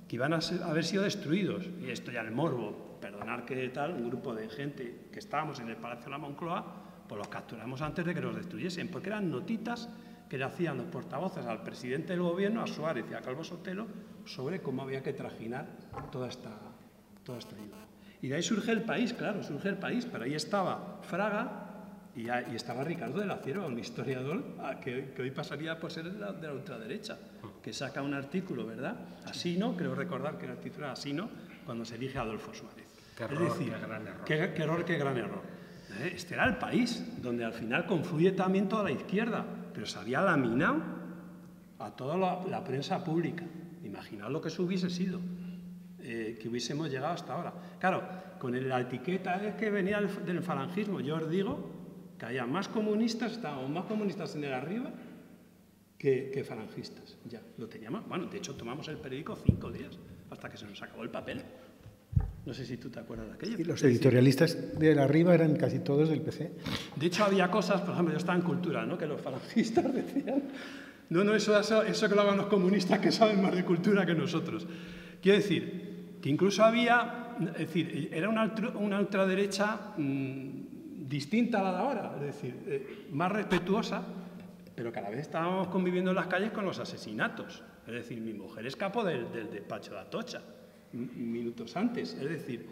que iban a haber sido destruidos. Y esto ya el morbo, perdonar que tal, un grupo de gente que estábamos en el Palacio de la Moncloa, pues los capturamos antes de que los destruyesen, porque eran notitas que le hacían los portavoces al presidente del gobierno, a Suárez y a Calvo Sotelo, sobre cómo había que trajinar toda esta ayuda. Y de ahí surge El País, claro, surge El País, pero ahí estaba Fraga, Y estaba Ricardo de la Cierva, un historiador que hoy pasaría por ser de la ultraderecha, que saca un artículo, ¿verdad? Asino, creo recordar que el título era Asino, cuando se elige a Adolfo Suárez. Qué error, es decir, qué gran error. Qué error, qué gran error. Este era el país, donde al final confluye también toda la izquierda, pero se había laminado a toda la prensa pública. Imaginaos lo que eso hubiese sido, que hubiésemos llegado hasta ahora. Claro, con la etiqueta que venía del falangismo, yo os digo que había más comunistas, estábamos más comunistas en el arriba que falangistas. Ya, lo teníamos. Bueno, de hecho, tomamos el periódico 5 días hasta que se nos acabó el papel. No sé si tú te acuerdas de aquello. Y los editorialistas de arriba eran casi todos del PC. De hecho, había cosas, por ejemplo, yo estaba en cultura, ¿no? Que los falangistas decían, no, eso que lo hagan los comunistas que saben más de cultura que nosotros. Quiero decir, que incluso había, es decir, era una ultraderecha distinta a la de ahora, es decir, más respetuosa, pero cada vez estábamos conviviendo en las calles con los asesinatos. Es decir, mi mujer escapó del despacho de Atocha minutos antes. Es decir,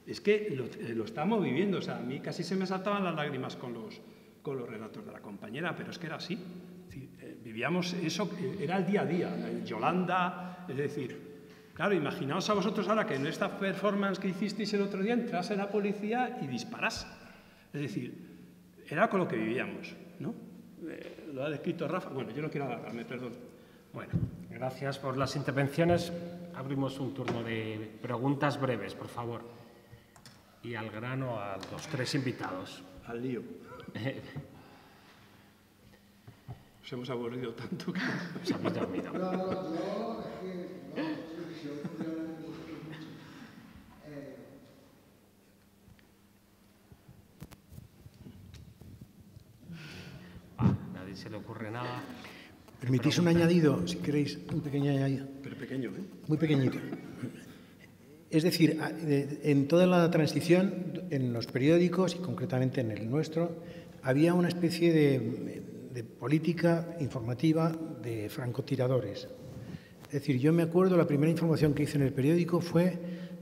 es que lo estamos viviendo. O sea, a mí casi se me saltaban las lágrimas con los relatos de la compañera, pero es que era así. Es decir, vivíamos eso, era el día a día. Yolanda, es decir, claro, imaginaos a vosotros ahora que en esta performance que hicisteis el otro día entrase la policía y disparase. Es decir, era con lo que vivíamos, ¿no? Lo ha descrito Rafa. Bueno, yo no quiero alargarme, perdón. Bueno, gracias por las intervenciones. Abrimos un turno de preguntas breves, por favor. Y al grano a los 3 invitados. Al lío. Nos hemos aburrido tanto que... Os habéis dormido. Nadie se le ocurre nada. ¿Permitís un añadido, si queréis, un pequeño añadido? Pero pequeño, ¿eh? Muy pequeñito. Es decir, en toda la transición, en los periódicos y concretamente en el nuestro, había una especie de política informativa de francotiradores. Es decir, yo me acuerdo, la primera información que hice en el periódico fue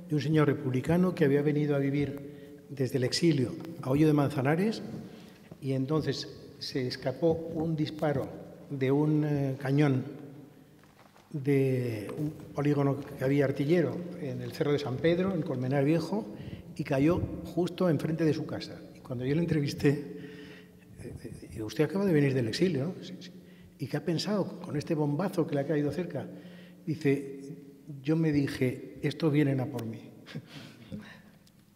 de un señor republicano que había venido a vivir desde el exilio a Hoyo de Manzanares y entonces se escapó un disparo de un cañón de un polígono que había artillero en el Cerro de San Pedro, en Colmenar Viejo, y cayó justo enfrente de su casa. Y cuando yo le entrevisté, usted acaba de venir del exilio, ¿no? Sí, sí. ¿Y qué ha pensado con este bombazo que le ha caído cerca? Dice, yo me dije, estos vienen a por mí.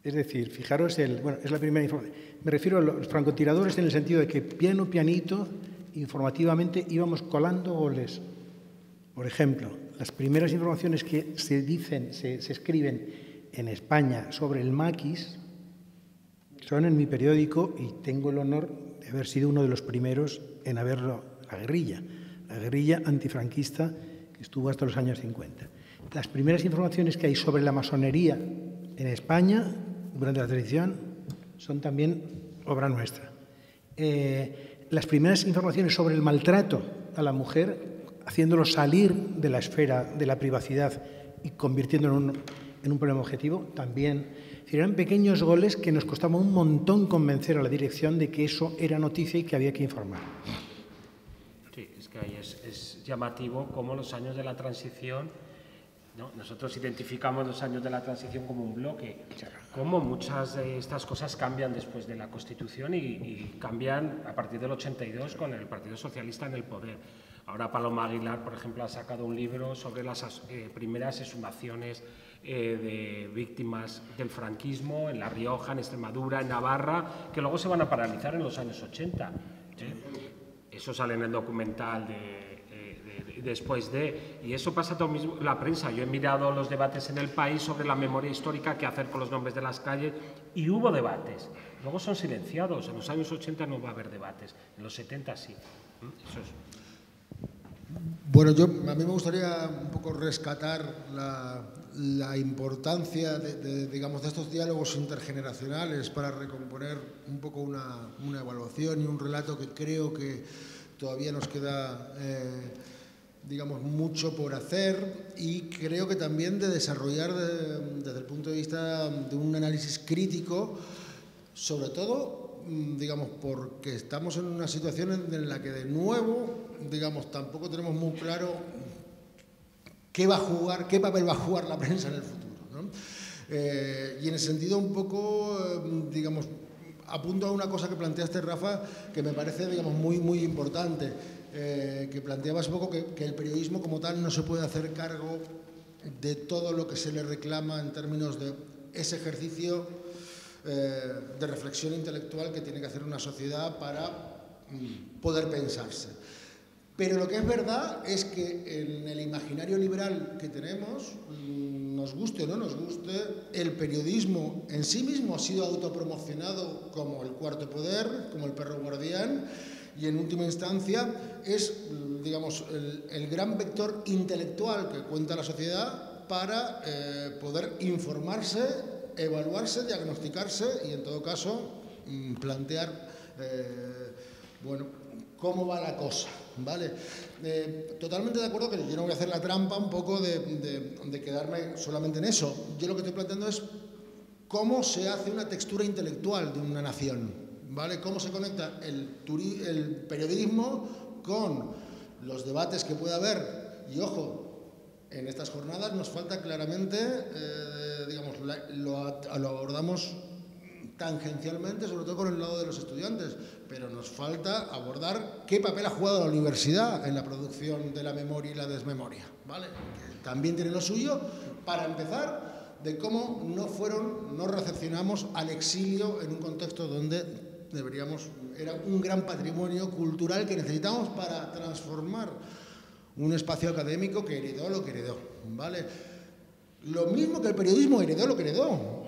Es decir, fijaros, bueno, es la primera información. Me refiero a los francotiradores en el sentido de que piano, pianito, informativamente íbamos colando goles. Por ejemplo, las primeras informaciones que se dicen, se escriben en España sobre el maquis son en mi periódico y tengo el honor de haber sido uno de los primeros en haberlo, la guerrilla antifranquista que estuvo hasta los años 50. Las primeras informaciones que hay sobre la masonería en España durante la transición son también obra nuestra. Las primeras informaciones sobre el maltrato a la mujer, haciéndolo salir de la esfera de la privacidad y convirtiéndolo en un problema objetivo, también. Eran pequeños goles que nos costaba un montón convencer a la dirección de que eso era noticia y que había que informar. Sí, es que ahí es llamativo cómo los años de la transición, ¿no? Nosotros identificamos los años de la transición como un bloque, cómo muchas de estas cosas cambian después de la Constitución y cambian a partir del 82 con el Partido Socialista en el poder. Ahora Paloma Aguilar, por ejemplo, ha sacado un libro sobre las primeras exhumaciones de víctimas del franquismo en La Rioja, en Extremadura, en Navarra, que luego se van a paralizar en los años 80. Eso sale en el documental después de... Y eso pasa todo mismo la prensa. Yo he mirado los debates en El País sobre la memoria histórica, qué hacer con los nombres de las calles, y hubo debates. Luego son silenciados. En los años 80 no va a haber debates. En los 70 sí. Eso es... Bueno, a mí me gustaría un poco rescatar la importancia digamos, de estos diálogos intergeneracionales para recomponer un poco una evaluación y un relato que creo que todavía nos queda, digamos, mucho por hacer y creo que también de desarrollar desde el punto de vista de un análisis crítico, sobre todo digamos, porque estamos en una situación en la que de nuevo, digamos, tampoco tenemos muy claro qué papel va a jugar la prensa en el futuro, ¿no? Y en ese sentido un poco, digamos, apunto a una cosa que planteaste, Rafa, que me parece, digamos, muy importante, que planteabas un poco que el periodismo como tal no se puede hacer cargo de todo lo que se le reclama en términos de ese ejercicio de reflexión intelectual que tiene que hacer una sociedad para poder pensarse. Pero lo que es verdad es que en el imaginario liberal que tenemos, nos guste o no nos guste, el periodismo en sí mismo ha sido autopromocionado como el cuarto poder, como el perro guardián, y en última instancia es, digamos, el gran vector intelectual que cuenta la sociedad para poder informarse, evaluarse, diagnosticarse y, en todo caso, plantear, bueno, cómo va la cosa, ¿vale? Totalmente de acuerdo que yo no voy a hacer la trampa un poco de quedarme solamente en eso. Yo lo que estoy planteando es cómo se hace una textura intelectual de una nación, ¿vale? Cómo se conecta el periodismo con los debates que pueda haber. Y ojo, en estas jornadas nos falta claramente, digamos, lo abordamos tangencialmente, sobre todo con el lado de los estudiantes, pero nos falta abordar qué papel ha jugado la universidad en la producción de la memoria y la desmemoria, ¿vale? Que también tiene lo suyo, para empezar, de cómo no recepcionamos al exilio en un contexto donde era un gran patrimonio cultural que necesitamos para transformar un espacio académico que heredó lo que heredó, ¿vale? Lo mismo que el periodismo heredó lo que heredó.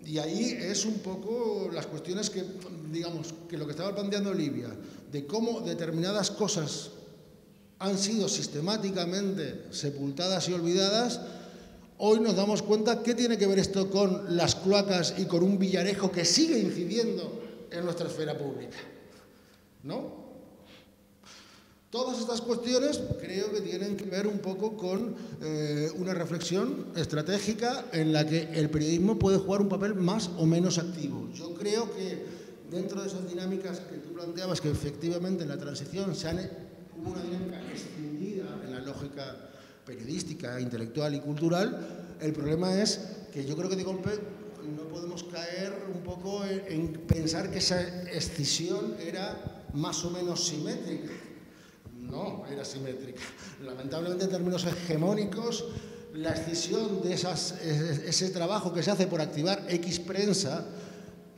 Y ahí es un poco las cuestiones que, digamos, que lo que estaba planteando Olivia, de cómo determinadas cosas han sido sistemáticamente sepultadas y olvidadas. Hoy nos damos cuenta qué tiene que ver esto con las cloacas y con un Villarejo que sigue incidiendo en nuestra esfera pública, ¿no? Todas estas cuestiones creo que tienen que ver un poco con una reflexión estratégica en la que el periodismo puede jugar un papel más o menos activo. Yo creo que dentro de esas dinámicas que tú planteabas, que efectivamente en la transición hubo una dinámica extendida en la lógica periodística, intelectual y cultural, el problema es que yo creo que de golpe no podemos caer un poco en pensar que esa escisión era más o menos simétrica. No, era simétrica. Lamentablemente, en términos hegemónicos, la escisión de ese trabajo que se hace por activar X prensa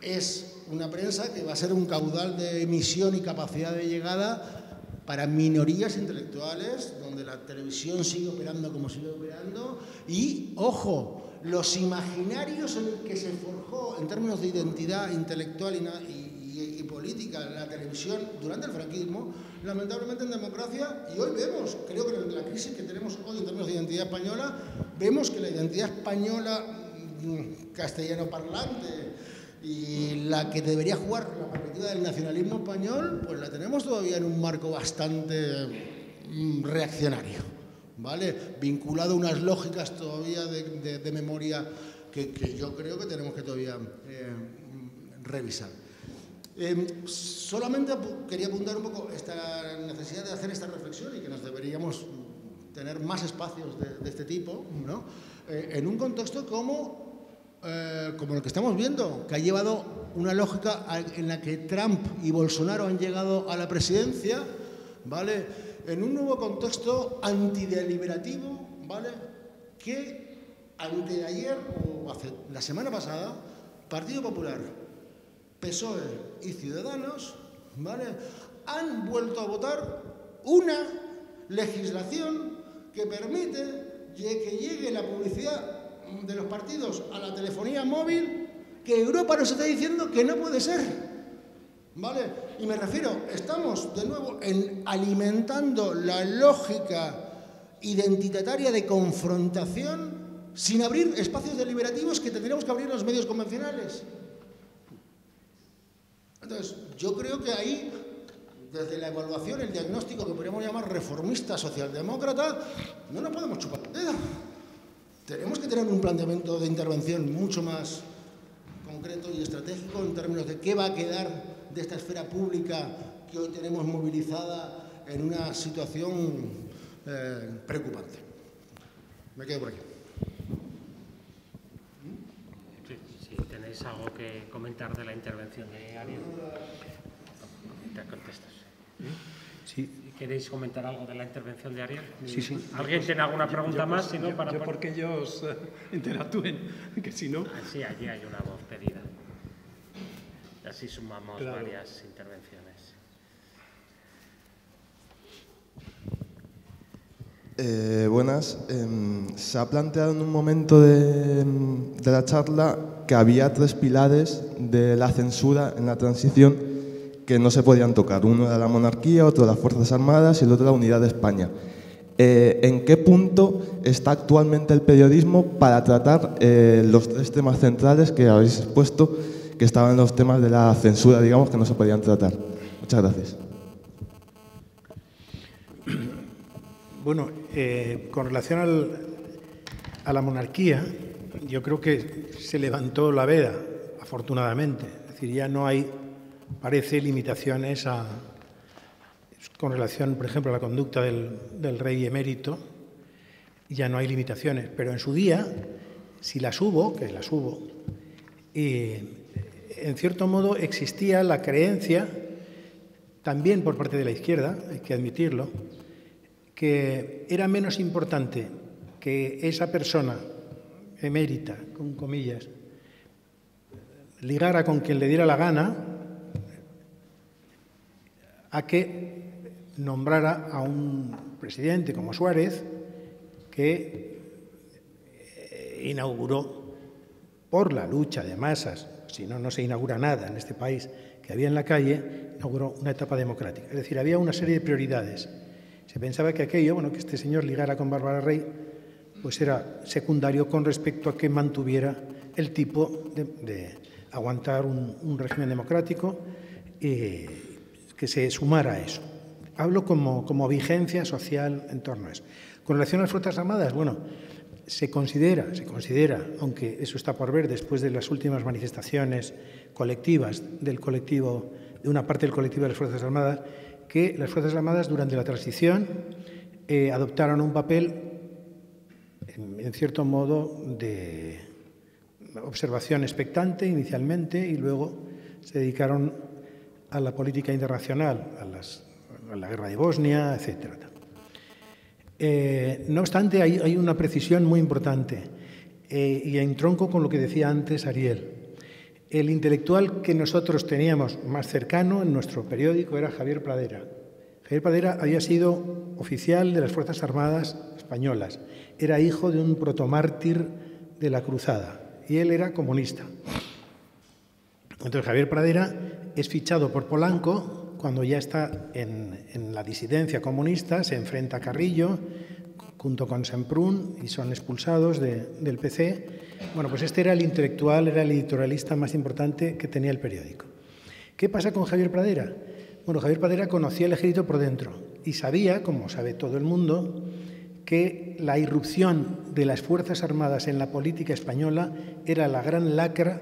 es una prensa que va a ser un caudal de emisión y capacidad de llegada para minorías intelectuales, donde la televisión sigue operando como sigue operando. Y, ojo, los imaginarios en el que se forjó, en términos de identidad intelectual y política, la televisión durante el franquismo, lamentablemente en democracia, y hoy vemos, creo que en la crisis que tenemos hoy en términos de identidad española, vemos que la identidad española castellano parlante y la que debería jugar la perspectiva del nacionalismo español, pues la tenemos todavía en un marco bastante reaccionario, ¿vale? Vinculado a unas lógicas todavía de memoria que yo creo que tenemos que todavía revisar. Solamente quería apuntar un poco esta necesidad de hacer esta reflexión y que nos deberíamos tener más espacios de este tipo, ¿no? En un contexto como el que estamos viendo, que ha llevado una lógica en la que Trump y Bolsonaro han llegado a la presidencia, ¿vale? En un nuevo contexto antideliberativo, ¿vale? Que anteayer o la semana pasada, Partido Popular, PSOE y Ciudadanos, ¿vale?, han vuelto a votar una legislación que permite que llegue la publicidad de los partidos a la telefonía móvil, que Europa nos está diciendo que no puede ser, ¿vale? Y me refiero, estamos de nuevo alimentando la lógica identitaria de confrontación sin abrir espacios deliberativos que tendríamos que abrir los medios convencionales. Entonces, yo creo que ahí, desde la evaluación, el diagnóstico que podríamos llamar reformista socialdemócrata, no nos podemos chupar el dedo. Tenemos que tener un planteamiento de intervención mucho más concreto y estratégico en términos de qué va a quedar de esta esfera pública que hoy tenemos movilizada en una situación preocupante. Me quedo por aquí. Si tenéis algo que comentar de la intervención de Ariel, te contestas. Sí. ¿Queréis comentar algo de la intervención de Ariel? Sí, sí. ¿Alguien tiene alguna pregunta más? Si no, yo porque ellos interactúen, que si no... Sí, allí hay una voz pedida. Así sumamos Claro. varias intervenciones. Buenas. Se ha planteado en un momento de la charla que había 3 pilares de la censura en la transición que no se podían tocar. Uno era la monarquía, otro las Fuerzas Armadas y el otro la unidad de España. ¿En qué punto está actualmente el periodismo para tratar los 3 temas centrales que habéis expuesto, que estaban los temas de la censura, digamos, que no se podían tratar? Muchas gracias. Bueno, con relación a la monarquía, yo creo que se levantó la veda, afortunadamente. Es decir, ya no hay, parece, limitaciones con relación, por ejemplo, a la conducta del rey emérito. Ya no hay limitaciones, pero en su día, si las hubo, que las hubo, en cierto modo existía la creencia, también por parte de la izquierda, hay que admitirlo, que era menos importante que esa persona emérita, con comillas, ligara con quien le diera la gana, a que nombrara a un presidente como Suárez, que inauguró, por la lucha de masas, si no, no se inaugura nada en este país, que había en la calle, inauguró una etapa democrática. Es decir, había una serie de prioridades. Se pensaba que aquello, bueno, que este señor ligara con Bárbara Rey, pues era secundario con respecto a que mantuviera el tipo de aguantar un régimen democrático que se sumara a eso. Hablo como vigencia social en torno a eso. Con relación a las Fuerzas Armadas, bueno, se considera, aunque eso está por ver después de las últimas manifestaciones colectivas de una parte del colectivo de las Fuerzas Armadas, que las Fuerzas Armadas durante la transición adoptaron un papel, en cierto modo, de observación expectante inicialmente y luego se dedicaron a la política internacional, a la guerra de Bosnia, etc. No obstante, hay una precisión muy importante y entronco con lo que decía antes Ariel. El intelectual que nosotros teníamos más cercano en nuestro periódico era Javier Pradera. Javier Pradera había sido oficial de las Fuerzas Armadas españolas. Era hijo de un protomártir de la Cruzada y él era comunista. Entonces Javier Pradera es fichado por Polanco cuando ya está en la disidencia comunista, se enfrenta a Carrillo junto con Semprún y son expulsados del PC. Bueno, pues este era el intelectual, era el editorialista más importante que tenía el periódico. ¿Qué pasa con Javier Pradera? Bueno, Javier Pradera conocía el ejército por dentro y sabía, como sabe todo el mundo, que la irrupción de las Fuerzas Armadas en la política española era la gran lacra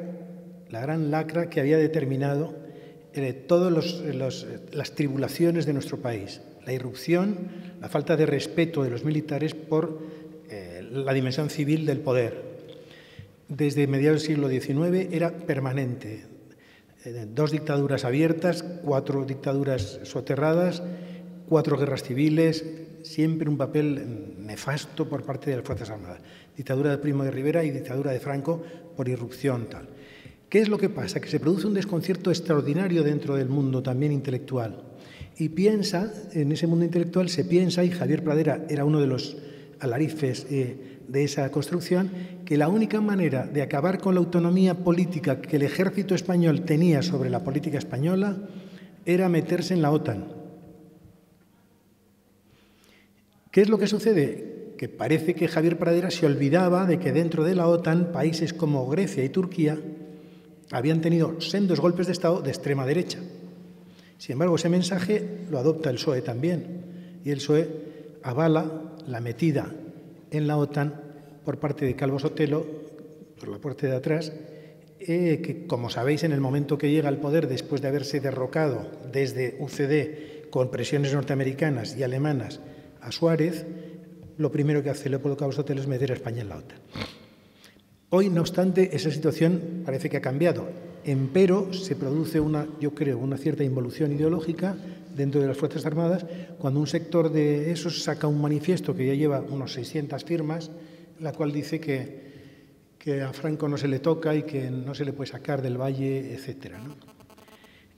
que había determinado todas las tribulaciones de nuestro país. La irrupción, la falta de respeto de los militares por la dimensión civil del poder. Desde mediados del siglo XIX era permanente. 2 dictaduras abiertas, 4 dictaduras soterradas, 4 guerras civiles, siempre un papel nefasto por parte de las Fuerzas Armadas. Dictadura de Primo de Rivera y dictadura de Franco por irrupción tal. ¿Qué es lo que pasa? Que se produce un desconcierto extraordinario dentro del mundo también intelectual. Y en ese mundo intelectual se piensa, y Javier Pradera era uno de los alarifes de esa construcción, que la única manera de acabar con la autonomía política que el ejército español tenía sobre la política española era meterse en la OTAN. ¿Qué es lo que sucede? Que parece que Javier Pradera se olvidaba de que dentro de la OTAN países como Grecia y Turquía habían tenido sendos golpes de Estado de extrema derecha. Sin embargo, ese mensaje lo adopta el PSOE también, y el PSOE avala la metida en la OTAN por parte de Calvo Sotelo, por la parte de atrás, que, como sabéis, en el momento que llega al poder, después de haberse derrocado desde UCD con presiones norteamericanas y alemanas a Suárez, lo primero que hace Leopoldo Cabos Sotelo es meter a España en la OTAN. Hoy, no obstante, esa situación parece que ha cambiado. Empero se produce yo creo, una cierta involución ideológica dentro de las Fuerzas Armadas cuando un sector de esos saca un manifiesto que ya lleva unos 600 firmas, la cual dice que a Franco no se le toca y que no se le puede sacar del valle, etc., ¿no?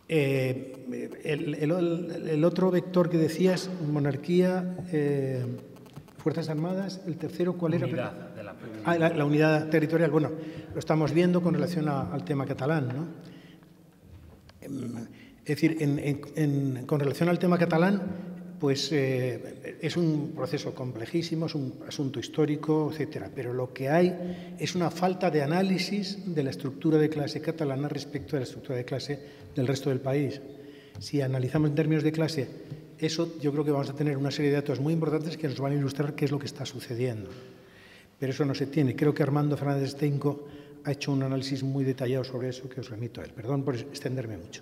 El otro vector que decías, monarquía, Fuerzas Armadas, el tercero, ¿cuál era? Unidad de la la unidad territorial. Bueno, lo estamos viendo con relación al tema catalán, ¿no? Es decir, con relación al tema catalán, pues es un proceso complejísimo, es un asunto histórico, etcétera. Pero lo que hay es una falta de análisis de la estructura de clase catalana respecto a la estructura de clase del resto del país. Si analizamos en términos de clase, eso yo creo que vamos a tener una serie de datos muy importantes que nos van a ilustrar qué es lo que está sucediendo. Pero eso no se tiene. Creo que Armando Fernández Steinco ha hecho un análisis muy detallado sobre eso que os remito a él. Perdón por extenderme mucho.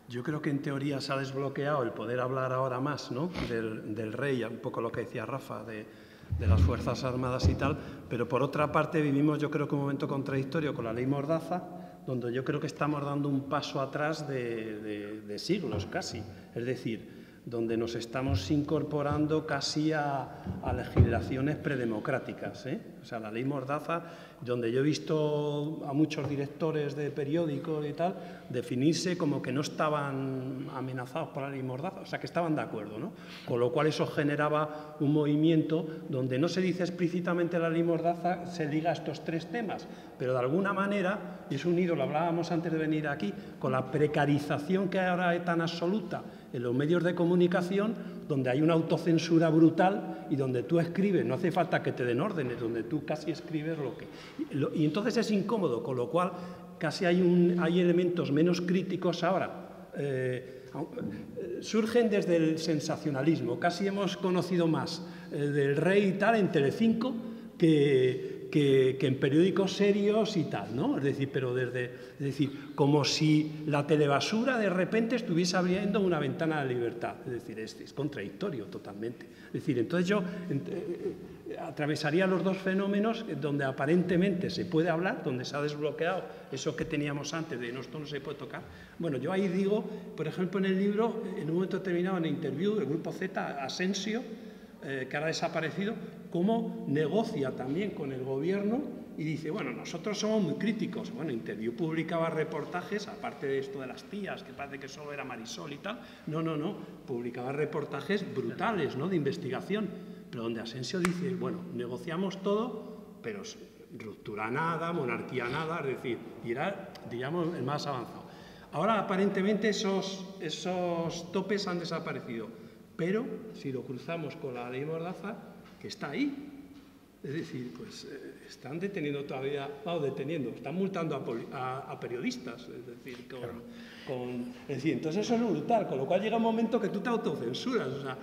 Yo creo que en teoría se ha desbloqueado el poder hablar ahora más, ¿no?, del rey, un poco lo que decía Rafa, de las Fuerzas Armadas y tal, pero por otra parte vivimos, yo creo que un momento contradictorio con la ley Mordaza, donde yo creo que estamos dando un paso atrás de siglos casi, es decir, donde nos estamos incorporando casi a legislaciones predemocráticas, ¿eh? O sea, la ley Mordaza, donde yo he visto a muchos directores de periódicos y tal definirse como que no estaban amenazados por la ley Mordaza, o sea, que estaban de acuerdo, ¿no? Con lo cual eso generaba un movimiento donde no se dice explícitamente la ley Mordaza, se liga a estos tres temas, pero de alguna manera, y es unido, lo hablábamos antes de venir aquí, con la precarización que ahora es tan absoluta en los medios de comunicación, donde hay una autocensura brutal y donde tú escribes, no hace falta que te den órdenes, donde tú casi escribes y entonces es incómodo, con lo cual casi hay elementos menos críticos ahora. Surgen desde el sensacionalismo, casi hemos conocido más del rey y tal en Telecinco que en periódicos serios y tal, ¿no? Es decir, pero es decir, como si la telebasura de repente estuviese abriendo una ventana de libertad. Es decir, es contradictorio totalmente. Es decir, entonces yo atravesaría los dos fenómenos donde aparentemente se puede hablar, donde se ha desbloqueado eso que teníamos antes de esto no se puede tocar. Bueno, yo ahí digo, por ejemplo, en el libro, en un momento determinado en el interview del Grupo Z, Asensio, que ahora ha desaparecido, cómo negocia también con el gobierno y dice, bueno, nosotros somos muy críticos. Bueno, Interview publicaba reportajes, aparte de esto de las tías, que parece que solo era Marisol y tal, no, publicaba reportajes brutales, ¿no?, de investigación, pero donde Asensio dice, bueno, negociamos todo, pero ruptura nada, monarquía nada, es decir, y era, digamos, el más avanzado. Ahora, aparentemente, esos topes han desaparecido. Pero si lo cruzamos con la ley Mordaza, que está ahí, es decir, pues están deteniendo todavía, están multando a periodistas, es decir, entonces eso es brutal, con lo cual llega un momento que tú te autocensuras, o sea,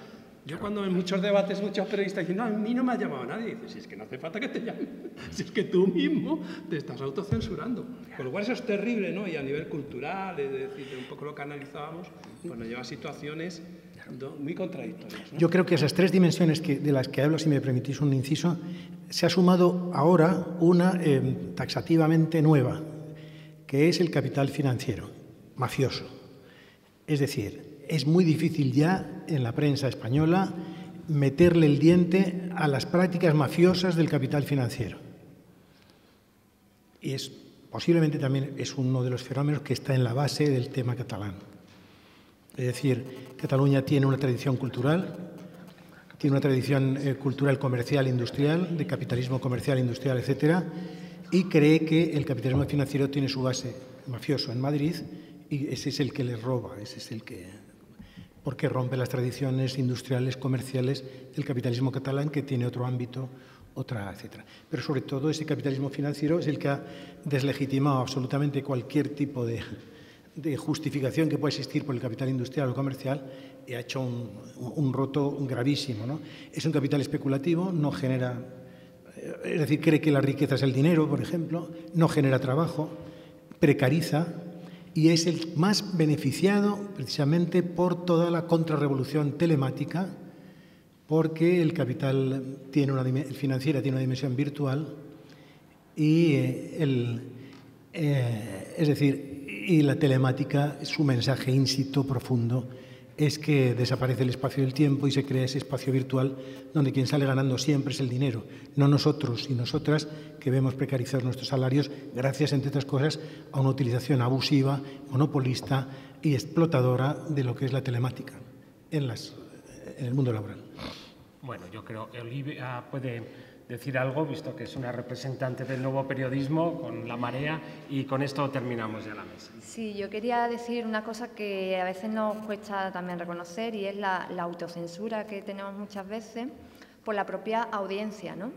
yo cuando en muchos debates, muchos periodistas dicen, no, a mí no me ha llamado nadie, dices, si es que no hace falta que te llamen, si es que tú mismo te estás autocensurando, con lo cual eso es terrible, ¿no? Y a nivel cultural, es decir, un poco lo que analizábamos, pues nos lleva a situaciones muy contradictorias, ¿no? Yo creo que esas tres dimensiones de las que hablo, si me permitís un inciso, se ha sumado ahora una taxativamente nueva, que es el capital financiero, mafioso. Es decir, es muy difícil ya en la prensa española meterle el diente a las prácticas mafiosas del capital financiero. Y posiblemente también es uno de los fenómenos que está en la base del tema catalán. Es decir, Cataluña tiene una tradición cultural, comercial, industrial, de capitalismo comercial, industrial, etcétera, y cree que el capitalismo financiero tiene su base mafioso en Madrid y ese es el que les roba, porque rompe las tradiciones industriales, comerciales del capitalismo catalán, que tiene otro ámbito, etcétera. Pero sobre todo ese capitalismo financiero es el que ha deslegitimado absolutamente cualquier tipo de justificación que pueda existir por el capital industrial o comercial y ha hecho un roto gravísimo, ¿no? Es un capital especulativo, no genera, es decir, cree que la riqueza es el dinero, por ejemplo, no genera trabajo, precariza y es el más beneficiado precisamente por toda la contrarrevolución telemática, porque el capital financiero tiene una dimensión virtual y y la telemática, su mensaje ínsito, profundo, es que desaparece el espacio del tiempo y se crea ese espacio virtual donde quien sale ganando siempre es el dinero, no nosotros y nosotras que vemos precarizar nuestros salarios gracias, entre otras cosas, a una utilización abusiva, monopolista y explotadora de lo que es la telemática en el mundo laboral. Bueno, yo creo que Olivia puede decir algo, visto que es una representante del nuevo periodismo con La Marea, y con esto terminamos ya la mesa. Sí, yo quería decir una cosa que a veces nos cuesta también reconocer, y es la autocensura que tenemos muchas veces por la propia audiencia, ¿no?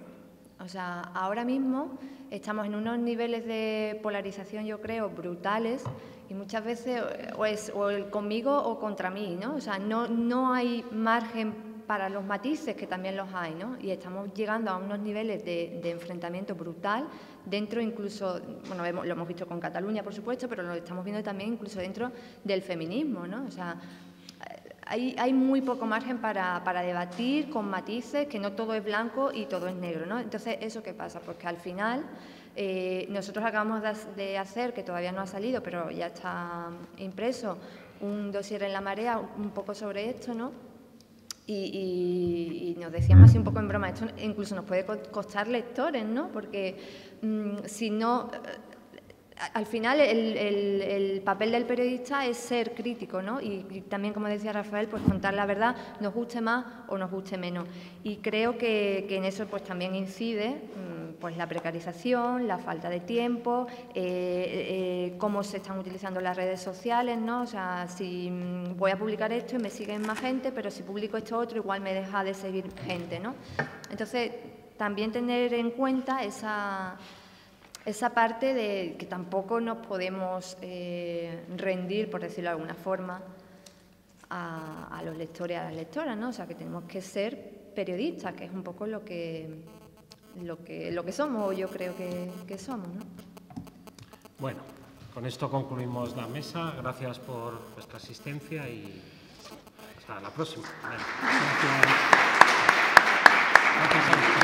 O sea, ahora mismo estamos en unos niveles de polarización, yo creo, brutales, y muchas veces o es conmigo o contra mí, ¿no? O sea, no hay margen para los matices, que también los hay, ¿no? Y estamos llegando a unos niveles de enfrentamiento brutal, dentro incluso, bueno, lo hemos visto con Cataluña, por supuesto, pero lo estamos viendo también incluso dentro del feminismo, ¿no? O sea, hay muy poco margen para debatir con matices, que no todo es blanco y todo es negro, ¿no? Entonces, ¿eso qué pasa? Porque al final nosotros acabamos de hacer, que todavía no ha salido, pero ya está impreso, un dossier en La Marea un poco sobre esto, ¿no? Y nos decíamos así un poco en broma, esto incluso nos puede costar lectores, ¿no? Porque si no, al final el papel del periodista es ser crítico, ¿no? Y también, como decía Rafael, pues contar la verdad, nos guste más o nos guste menos. Y creo que en eso pues también incide pues la precarización, la falta de tiempo, cómo se están utilizando las redes sociales, ¿no? O sea, si voy a publicar esto y me siguen más gente, pero si publico esto otro igual me deja de seguir gente, ¿no? Entonces, también tener en cuenta esa parte de que tampoco nos podemos rendir, por decirlo de alguna forma, a los lectores y a las lectoras, ¿no? O sea, que tenemos que ser periodistas, que es un poco lo que somos, o yo creo que somos, ¿no? Bueno, con esto concluimos la mesa. Gracias por vuestra asistencia y hasta la próxima. Gracias.